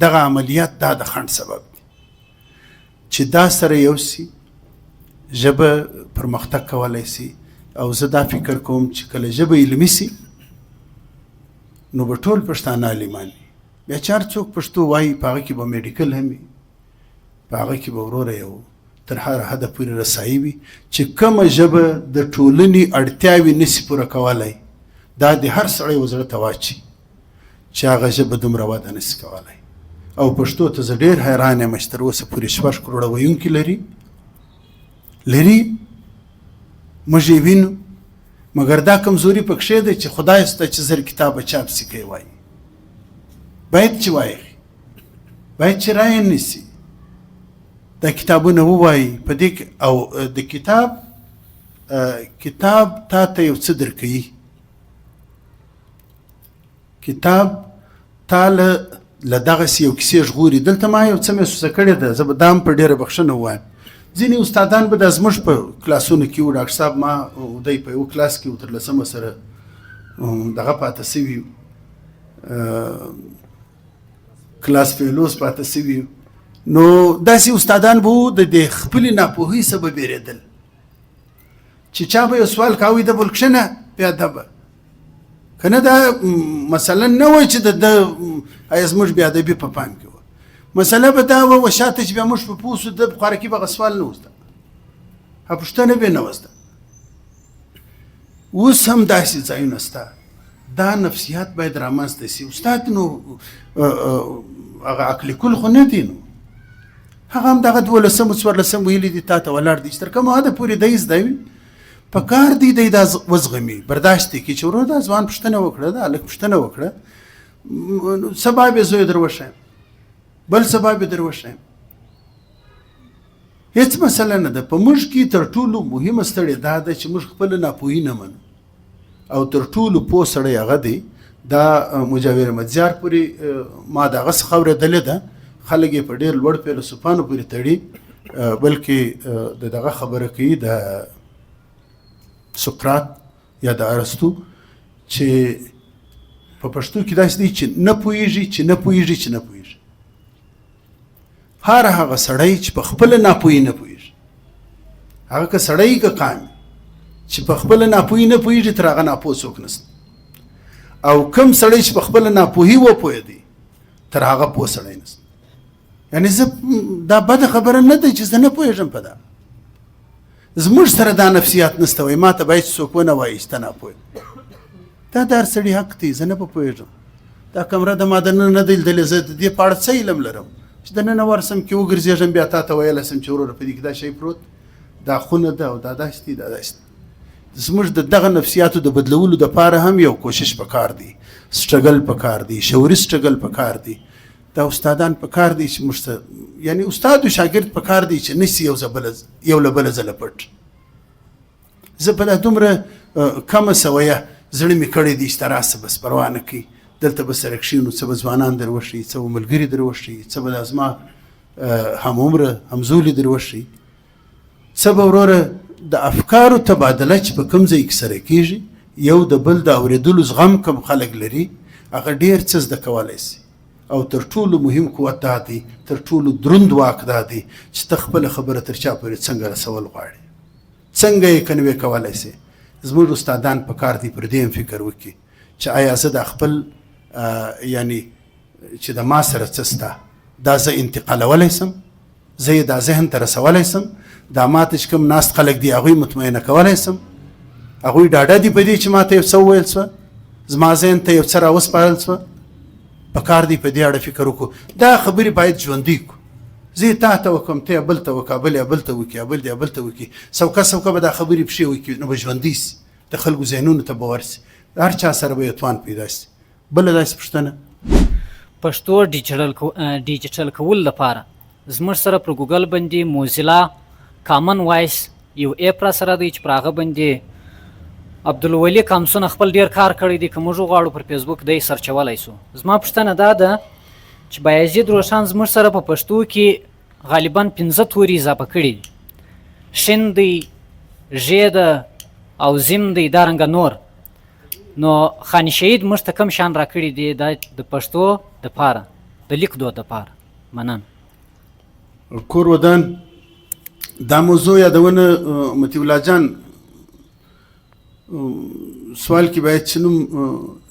دغه عملیات دا د خنډ سبب دی. چې دا سره یو سي ژبه پرمختګ کولی سي. او زه دا فکر کوم چې کله ژبه علمي سي نو به ټول پښتانه عالمان وي. بیا چې هر څوک پښتو وایي په هغه کې به میډیکل هم وي، په هغه کې به وروره یو تر هر حده پورې رسایي وي چې کومه ژبه د ټولنې اړتیاوې نسي پوره کولی، دا د هر سړی وزړه ته واچي چې هغه ژبه دومره وده نسي کولی. او پښتو ته زه ډېر حیران یم چې تر اوسه پورې 6 کروړه ویونکي لري موږ یې وینو، مګر دا کمزوري پکښې دی چې خدای سته چې زر کتابه چاپ سي کوي وایي. باید چې وایي، باید چې رایه نیسي، دا کتابونه ووایي په دې کې. او د کتاب تا ته یو څه درکوي، کتاب تا له دغسې یو کیسې ژغوري. دلته ما یو څه محسوسه کړې ده، زه به دا هم په ډېره بخښنه ووایم. ځینې استادان به دا زموږ په کلاسونو کې وو، ډاکټر صاحب ما دی په یو کلاس کې و 13 سره دغه پاته سوي کلاس فیلوز پاته سوي. نو داسې استادان به وو د خپلې ناپوهۍ څخه به بیرېدل چې چا به یو سوال کاوه د بل کښېنه بیا دبه که نه. دا مثلا نه وای چې د آیا زموږ بې ادبي په پام کې وه، مسله به دا وه شاته چې بیا موږ په پوه سو د خوارکي به هغه سوال نه وزده، هغه پوښتنه به نه وزده. اوس هم داسې ځایونه شته، دا نفسیات باید رامنځته سي. استاد نو هغه عقلي کل خو نه دی، نو هغه هم دغه 12 14 ویلي دي تا ته ولاړ دي چې تر کومه حده پورې دی زده وي په کار دی دا وزغمي برداشت کړي چې ورو دا ځوان پوښتنه وکړه، دا هلک پوښتنه وکړه، سبا به زه یې در وښیم، بل سبا به در وښیم. هېڅ مسله نه ده. په موږ کې تر ټولو مهمه ستړې دا ده چې موږ خپله ناپوهي نه منو. او تر ټولو پوه سړی هغه دی، دا مجاور احمد زیار پورې ما د هغه څخه اورېدلې ده، خلک یې په ډېر لوړ فیلسوفانو پورې تړي، بلکې د دغه خبره کوي د سقراط یا د ارسطو چې په پښتو کې داسې دی چې نه پوهېږي چې نه پوهېږي چې نه پوهېږي. هر هغه سړی چې په خپله ناپوهي نه پوهېږي، هغه که سړی که قام چې په خپله ناپوهي نه پوهېږي تر هغه ناپوه څوک نشته. او کوم سړی چې په خپله ناپوهي وپوهېدی تر هغه پوه سړی نشته. یعنې زه دا بده خبره نه ده چې زه نه پوهېږم په دا، زموږ سره دا نفسیات نشته. وایي ما ته باید څوک ونه وایي چې ته ناپوه، دا د هر سړي حق دی. زه نه به پوهېږم، دا کمره د ما دننه نه دی لیدلې، زه د دې په اړه څه علم لرم چې دننه ورسم کې وګرځېږم بیا تا ته ویلی سم چې وروره په دې کې دا شی پروت، دا خونه ده او دا داسې دي، دا داسې دي. زموږ د دغه نفسیاتو د بدلولو دپاره هم یو کوشش پکار دی، سټرګل پکار دی، شعوري سټرګل پکار دی. دا استادان پکار دی چې موږ ته یعنې استاد و شاګرد پکار دی چې نسي یو له بله ځله پټ. زه په دا دومره کمه سویه زړه مې کړی دی چې ته راسه بس پروا نه کوي، دلته به سره کښېنو، څه به ځوانان در وښیي، څه به ملګري در وښیي، څه به دا زما همعمره همزولي در وښیي، څه به وروره د افکارو تبادله چې په کوم ځای کې سره کېږي، یو د بل د اورېدلو زغم کوم خلک لري هغه ډېر څه زده کولی سي. او تر ټولو مهم قوت دا دی، تر ټولو دروند واک دا دی چې ته خپله خبره تر چا پورې څنګه رسول غواړې، څنګه یې کنوې کولی سي. زموږ استادان په کار دی پر دې هم فکر وکړي چې آیا زه د خپل یعنی چې د ما سره څه سته دا زه انتقالولی سم، زه یې دا ذهن ته رسولی سم، دا ماته چې کوم ناست خلک دي هغوی مطمئنه کولی سم، هغوی ډاډه دي په دې چې ما ته یو څه وویل سوه، زما ذهن ته یو څه راوسپارل سوه. پکار دی په دې اړه فکر وکړو دا خبرې باید ژوندۍ کړو زه یې تا ته وکړم ته یې بل ته وکړه بل یې بل ته وکړي بل یې بل ته وکړي سوکه به دا خبرې پښې وکړي نو به ژوندۍ سي د خلکو ذهنونو ته به ورسي هر چا سره به یو توان پیدا سي بله داسې پوښتنه پښتو ډیجیټل کول لپاره زموږ سره پر ګوګل باندې موزیلا کامن وایس یو اپ را سره دی چې پر هغه باندې عبدالولي کامسون خپل ډیر کار کړی دی که موږ وغواړو پر فیسبوک دی سرچولی سو زما پوښتنه دا ده چې بایزید روښان زموږ سره په پښتو کې غالبا 15 توري اضافه کړي دي شین دی ژ ده او زیم دی دارنګه نور نو خان شهید موږ ته کم شان را کړي دي د پښتو دپاره د لیک دود دپاره مننه کور ودان دا موضوع یادونه مطیع الله جان سوال کې باید چې نوم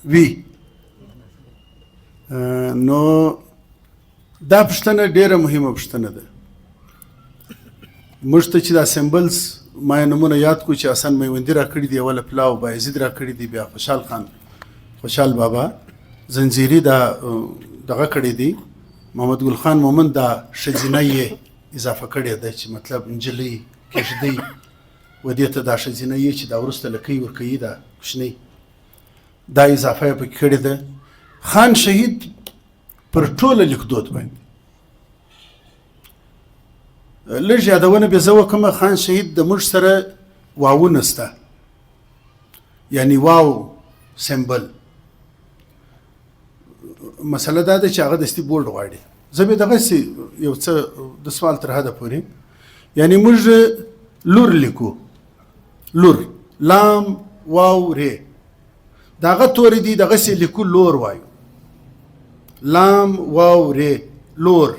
وي نو دا پوښتنه ډیره مهمه پوښتنه ده موږ ته چې دا سمبلز ما یې نومونه یاد کړو چې حسن میوندي را کړي دي اوله پلاو بایزید را کړي دي بیا خوشحال بابا زنجیري دا دغه کړي دي محمد ګل خان مومند دا ښځینه یې اضافه کړې ده چې مطلب نجلۍ کېږدۍ و دې ته دا ښځینه یې چې دا وروسته لکۍ ورکوي دا کوچنۍ دا اضافه یې پکې کړې ده خان شهید پر ټوله لیکدود باندې لږ یادونه بې زه وکړم خان شهید د موږ سره واوونه سته یعنی واو سمبل مسله دا ده چې هغه دستي بولډ غواړي زه به دغسې یو څه د سوال تر حده پورې یعنی موږ لور لیکو لور لام واو ری د هغه تورې دي دغسې لیکو لور وایو لام واو ری لور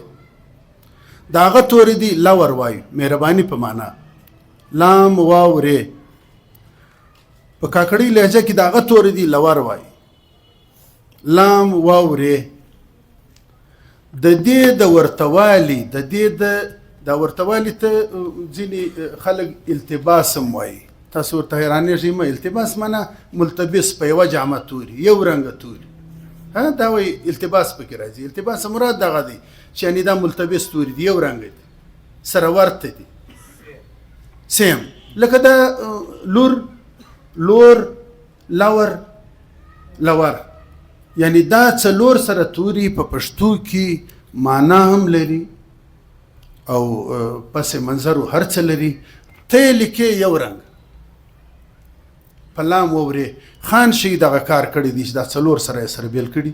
د هغه تورې دي لور وایو مهرباني په معنا لام واو ری په کاکړۍ لهجه کې د هغه تورې دي لور وایو لام واو ری د دې د ورتوالي د دې د ورتوالي ته ځینې خلک التباس هم وایي تاسو ورته حیرانېږئ مه التباس معنا ملتبس په یوه جامه توري یو رنګه توري دا وایي التباس پکې راځي التباس مراد دغه دی چې یعنې دا ملتبس توري دي یو رنګه دي سره ورته دي سیم لکه دا لور لور لور لور یعنی دا څلور سره توري په پښتو کې معنا هم لري او پس منظر هر څه لري ته لیکې یو رنګ په لام وورې خان شهید دغه کار کړی دی چې دا څلور سره یې سره بیل کړي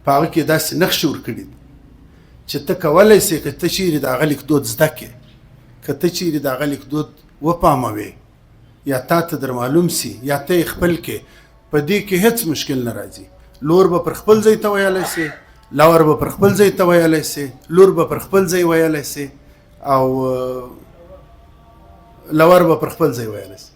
په هغه کې داسې نقش ورکړي چې ته کولی سې که ته چیرې د هغه لیکدود زده کړې که ته چیرې د هغه لیکدود وپاموې یا تا ته در معلوم سي یا ته یې خپل کې په دې کې هیڅ مشکل نه راځي لور به پر خپل ځای ته ویلی سي لور به پر خپل ځای ته ویلی سي لور به پر خپل ځای ویلی سي او لور به پر خپل ځای ویلی سي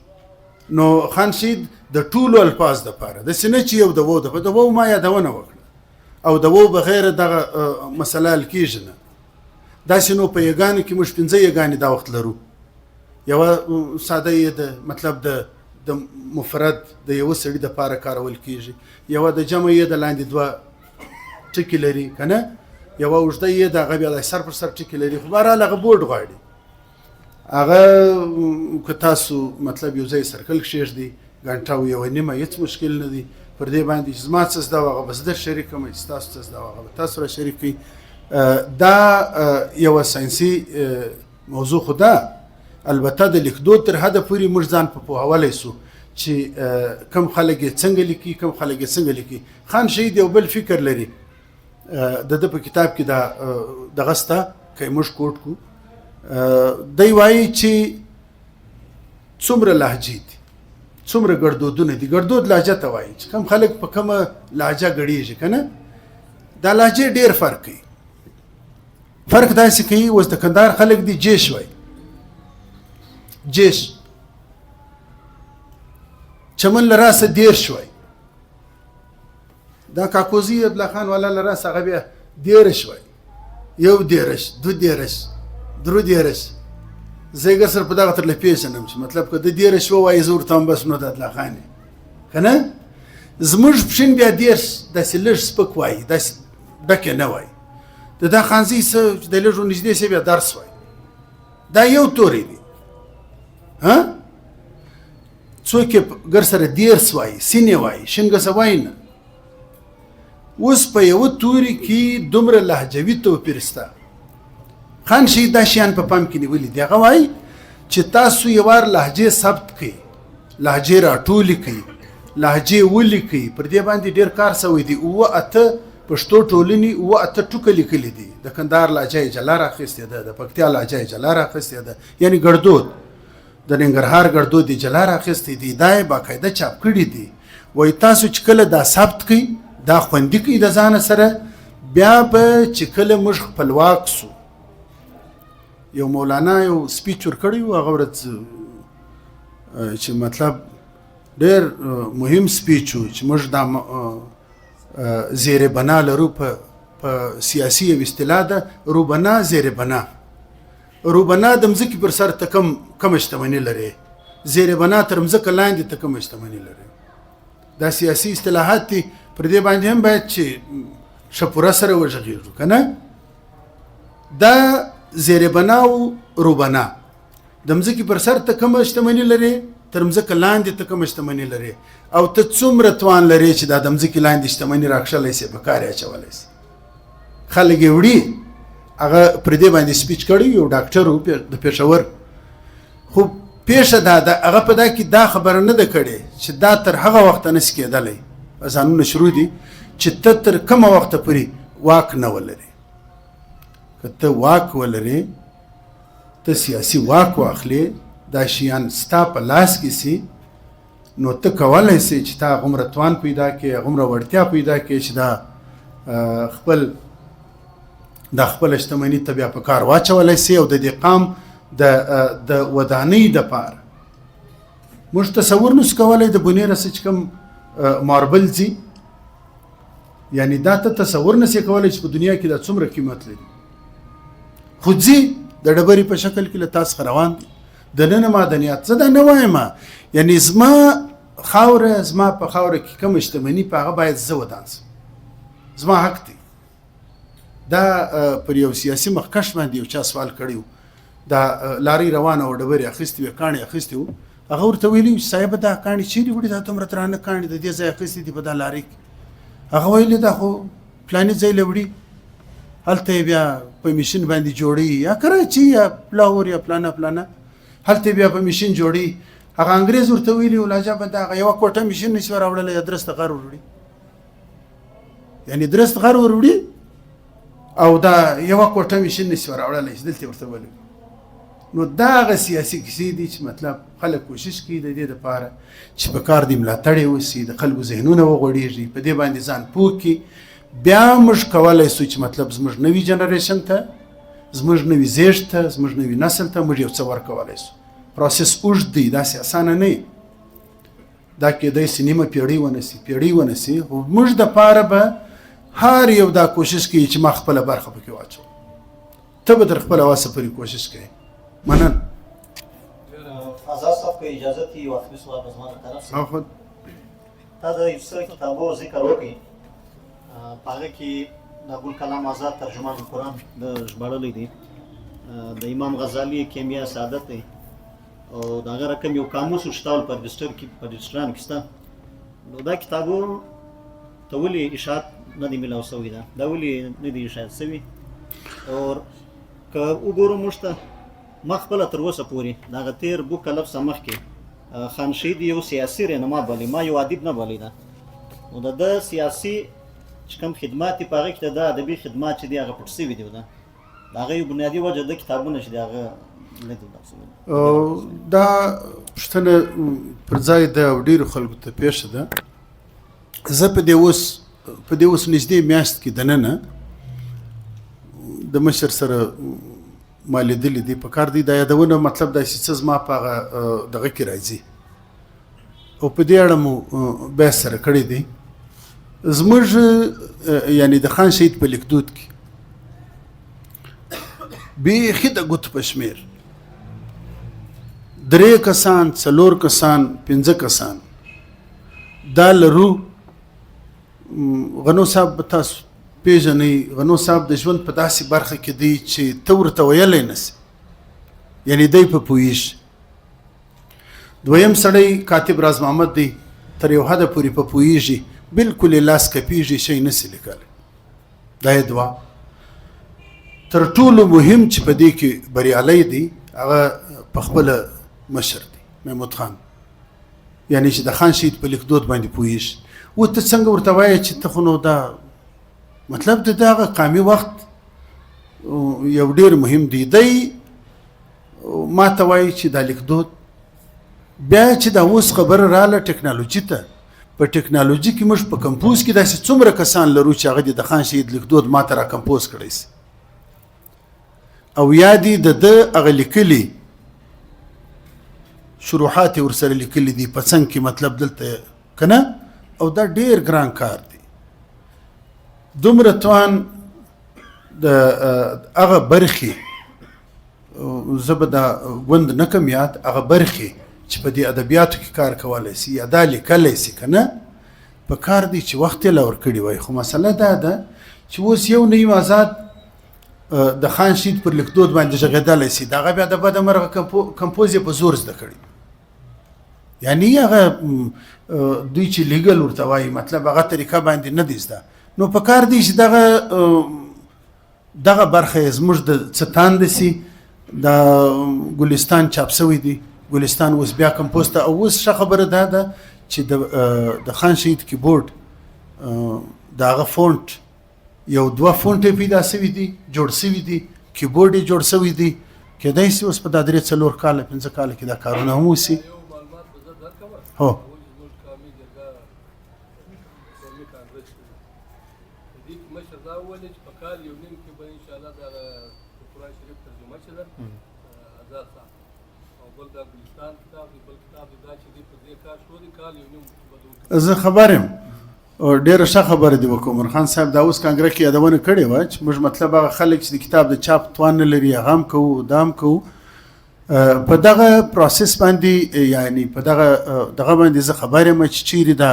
نو خان شهید د ټولو الفاظ دپاره داسې نه چې یو د وو د وو ما یادونه وکړه او د وو بغیر دغه مسله حل کېږي نه داسې نو په یګانو کې موږ 15 یګانې دا وخت لرو یوه ساده یې د مطلب د مفرد د یوه سړي دپاره کارول کېږي یوه د جمع یې د لاندې دوه ټکي لري که نه یوه اوږده یې د هغه بیا د سر پر سر ټکي لري خو بهرحال هغه بورډ غواړي هغه که تاسو مطلب یو ځای سرکل کښېږدي ګنټه او یوه نیمه هېڅ مشکل نه دی پر دې باندې چې زما څه زده وه هغه به زه در شریک کړم چې تاسو څه زده وه هغه به تاسو را شریک کړئ دا یوه ساینسي موضوع خو ده البته د لیکدود تر حده پورې موږ ځان په پوهولی سو چې کم خلک یې څنګه لیکي کم خلک یې څنګه لیکي خان شهید یو بل فکر لري د ده په کتاب کې دا دغه سته که یې موږ کوټ کړو دی وایي چې څومره لهجې دي څومره ګړدودونه دي ګړدود لهجه ته وایي چې کم خلک په کومه لهجه ګړېږي که نه دا لهجې ډېر فرق کوي فرق داسې کوي اوس د کندهار خلک دي جیش وایي جیش چمن لراسه دیرش وای دا کاکوزی عبدالله خان والا لراسه هغه بیا دیرش وای یو دیرش دو دیرش درو دیرش زه یې سره په دغه ترله پېژنم چې مطلب که د دیرش ووایي زه ورته هم بس نو د عبدالله خان یې که نه زموږ پښین بیا 10 داسې لږ سپک وایي، داسې ډکې نه وایي. د دا خانزي څه د لږو نږدې سه بیا درس وایي. دا یو توری دی. ها څوک ګر سره 10 وایي، سینې وایي، شنګسه وایي نه. اوس په یو توري کې دومره لهجوي توپیر شته. خان شهید دا شیان په پام کې نیولي دي. هغه وایي چې تاسو یو وار لهجې ثبت کړئ، لهجې راټولې کړئ، لهجې ولیکئ. پر دې باندې ډېر کار شوی دی. 8 پښتو ټولنې 8 ټوکه لیکلي دي. د کندهار لهجه یې جلا راخیستې ده، د پکتیا لهجه یې جلا راخیستې ده، یعنی ګړدود د ننګرهار ګړدود یې جلا راخیستې دي. دا یې باقاعده چاپ کړي دي. وایي تاسو چې کله دا ثبت کړئ، دا خوندي کړئ د ځانه سره، بیا به چې کله موږ خپلواک سو. یو مولانا یو سپیچ ورکړی و، هغه ورځ چې مطلب ډېر مهم سپیچ و چې موږ دا زیر بنا لرو. په سیاسي یو اصطلاح ده روبنا، زیر بنا. روبنا د مځکې پر سر ته کم شتمني لري، زیر بنا تر مځکه لاندې ته کم شتمني لري. دا سیاسي اصطلاحات دي. پر دې باندې هم باید چې شپوره سره وژغېږو که نه. دا زیر بنا او روبنا د مځکې پر سر ته کم شتمني لري، تر مځکه لاندې ته کم شتمني لري. او ته څومره توان لري چې دا د مځکې لاندې شتمني راکښلی سي، په کار یې اچولی سي. خلک یې وړي. هغه پر دې باندې سپیچ کړی، یو ډاکټر و د پېښور. خو پیښه دا ده، هغه په دا کې دا خبره نه ده کړې چې دا تر هغه وخته نشي کېدلی. ځانونه شروع دي چې ته تر کومه وخته پورې واک نه ولرې. که ته واک ولرې، ته سیاسي واک واخلې، دا شیان ستا په لاس کې سي، نو ته کولی سې چې تا هغومره توان پیدا کړې، هغومره وړتیا پیدا کړې چې دا خپله شتمني ته بیا په کار واچولی سي. او د دې قام د ودانۍ دپاره موږ تصور نسو کولی د بونیره څه چې کوم ماربل ځي، یعنی دا ته تصور نسې کولی چې په دنیا کې دا څومره قیمت لري. خو ځي د ډبرې په شکل کې له تا څخه روان دي. دننه معدنیات زه دا نه وایم، یعنی زما خاوره، زما په خاوره کې کوم شتمني په هغه باید زه ودان سم، زما حق دی. دا پر یو سیاسي مخکش باندې یو چا سوال کړی و. دا لارۍ روانه و، ډبرې اخیستې وې، کاڼي اخیستې وو. هغه ورته ویلي صاحب دا کاڼي چیرې وړي، دا دومره درانه کاڼي د دې ځای اخیستې دي په دا لارۍ کې. هغه ویلي دا خو فلاني ځای له وړي، هلته یې بیا په میشین باندې جوړي، یا کراچي یا لاهور یا پلانه هلته بیا په میشین جوړي. هغه انګرېز ورته ویلي و لاجابه دا هغه یوه کوټه میشین نشي راوړلی، یا درسته غر وروړي، یعنې درست غر وروړي او دا یوه کوټه میشین نشي راوړلی چې دلته ورته ویلي. نو دا هغه سیاسي کیسې دي چې مطلب خلک کوشش کوي د دې دپاره چې په کار دې ملاتړ وسي، د خلکو ذهنونه وغوړېږي، په دې باندې ځان پوه کړي. بیا موږ کولی سو چې مطلب زموږ نوي جنریشن ته، زموږ نوي زیږ ته، زموږ نوي نسل ته موږ یو څه ورکولی سو. پروسس اوږد دی، داسې اسانه نه دا کېدی سي نیمه پیړۍ ونسي، پیړۍ ونسي. خو موږ دپاره به هر یو دا کوشش کوي چې ما خپله برخه پکې واچوم. ته به تر خپله واسه پورې کوشش کوي. منن آزاد صاحب که اجازه تی یو اخري سوال به زما د طرف څخه. تا د یو څه کتابو ذکر وکړي، په هغه کې د ابوالکلام آزاد ترجمان القرآن د ژباړلی دی، د امام غزالي کیمیا سعادت دی، او د هغه رقم یو قاموس شته په رجسټران کې شته. نو دا کتابو ته ولې اشاعت نه دی میلاو شوی؟ دا ولې نه دی اشاعت شوي؟ او که وګورو موږ ته ما خپله تر اوسه پورې د هغه تېر بو کلب څخه مخکې خان شهید یو سیاسي رهنما بلي، ما یو ادیب نه بللی ده. نو د ده سیاسي چې کوم خدمات دي په هغه کې د ده ادبي خدمات چې دي هغه پټ شوي دي. د هغه یو بنیادي وجه د کتابونه چې دي هغه نه دي بحث. دا پوښتنه پر ځای ده او ډېرو خلکو ته پېښه ده. زه په دې اوس نږدې میاشت کې دننه د مشر سره ما لیدلي دي. په کار دی دا یادونه مطلب داسې څه زما په هغه دغه کې راځي، او په دې اړه مو بحث سره کړی دی. زموږ یعنې د خان شهید په لیکدود کې بیخي د ګوتو په شمېر 3 کسان، 4 کسان، 5 کسان دا لرو غنو صاحب تاسو پیژنئ غنو صاحب د ژوند په داسې برخه کې دی چې ته ورته ویلی نسي یعنی دی په پوهېږي. دویم سړی کاتب راز محمد دی تر یو حده پورې په پوهېږي بلکل یې لاس کپېږي شی نسي لیکلی. دا یې دوه. تر ټولو مهم چې په دې کې بریالی دی هغه په خپله مشر دی محمود خان یعنی چې د خان شهید په لیکدود باندې پوهېږي. و ته څنګه ورته وایې چې ته خو نو دا مطلب د هغه قامي وخت یو ډېر مهم دی. دی ما ته وایي چې دا لیکدود بیا چې دا اوس خبره راله ټکنالوژي ته په ټکنالوژي کې موږ په کمپوز کې داسې څومره کسان لرو چې هغه د خان شهید لیکدود ما ته را کمپوز کړی سي او یا دي د ده هغه لیکلي شروحات یې ورسره لیکلي دي په څنګ کې مطلب دلته که نه او دا ډېر ګران کار دی. دومره توان د هغه برخې زه به دا ګوند نه کم یاد هغه برخې چې په دې ادبیاتو کې کار کولی سي یا دا لیکلی سي که نه په کار دی چې وخت یې لا ورکړی وای. خو مسله دا ده چې اوس یو نوی آزاد د خان شهید پر لیکدود باندې غږېدلی سي د هغه بیا د بده مرغه کمپوز یې په زور زده کړي یعنی هغه دوی چې لیګل ورته وایي مطلب هغه طریقه باندې نه دی زده. نو په کار دی چې دغه برخه یې زموږ د څه تانده سي. دا ګلستان چاپ سوی دی ګلستان اوس بیا کمپوز ته او اوس ښه خبره دا ده چې د خان شهید کیبورډ د هغه فونټ یو دوه فونټ یې پیدا سوي دي جوړ سوي دي کیبورډ یې جوړ سوي دي کیدای سي اوس په دا 3-4 کاله 5 کاله کې دا کارونه هم وسي. هو زه خبرم ډېره ښه خبره دی وکړو. عمر خان صاحب دا اوس کانګره کې یادونه کړې وه چې موږ مطلب هغه خلک چې د کتاب د چاپ توان نه لري هغه هم کوو دا هم کوو په دغه پروسس باندې یعنی په دغه باندې زه خبر یم چې چیرې دا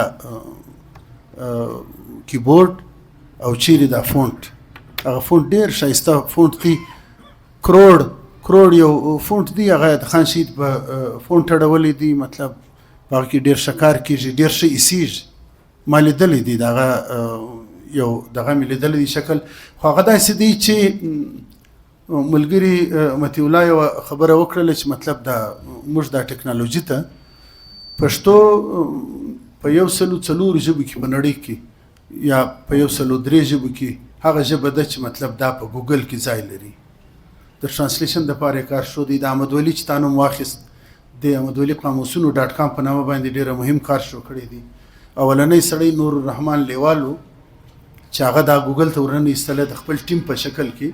کیبورډ او چیرې دا فونټ هغه فونټ ډېر ښایسته فونټ دی کروڑ یو فونټ دی هغه د خان شهید په فونټ اړولی دی مطلب هغه کې ډېر ښه کار کېږي ډېر ښه ایسېږي ما لیدلی دی د هغه یو دغه مې لیدلی دی شکل خو هغه داسې دی چې ملګري مطیع الله یوه خبره وکړله چې مطلب دا موږ دا ټکنالوژي ته پښتو په 104 ژبو کې په نړۍ کې یا په 103 ژبو کې هغه ژبه ده چې مطلب دا په ګوګل کې ځای لري. د ترانسلیشن دپاره کار شو دی د احمد ولي چې تا نوم واخیست د احمد ولي قاموسونو .com په نامه باندې ډېره مهم کار شروع کړی دی. اولنی سړی نور الرحمن لیوالو چې هغه دا ګوګل ته ورننه ایستلی د خپل ټیم په شکل کې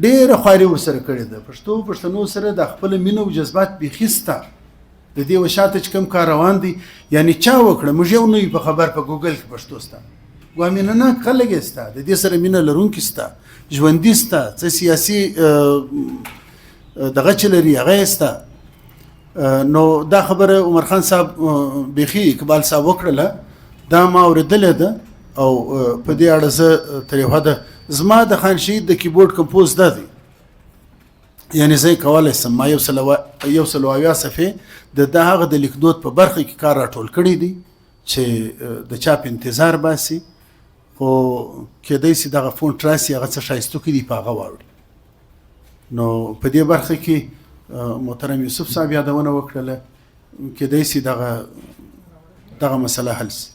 ډېره خواري ورسره کړې ده. پښتنو سره د خپله مینه او جذبات بیخي سته د دې وشاته چې کوم کار روان دی یعنی چا وکړه موږ یو نوی په خبر په ګوګل کې پښتو سته ګوا مینه نه خلک یې سته د دې سره مینه لرونکي سته ژوندي سته څه سیاسي دغه چې لري هغه یې سته. نو دا خبره عمر خان صاحب بیخي اقبال صاحب وکړله دا ما اورېدلې ده او په دې اړه زه تر یو حده زما د خان شهید د کیبورډ کمپوز دا دی یعنی زه یې کولی سم ما 100 صفحې د هغه د لیکدود په برخه کې کار راټول کړی دی چې د چاپ انتظار باسي خو کیدای سي دغه فونټ راسي هغه څه ښایستوکي دي په هغه واوړي. نو په دې برخه کې محترم یوسف صاحب یادونه وکړله کیدای سي دغه مسله حل سي.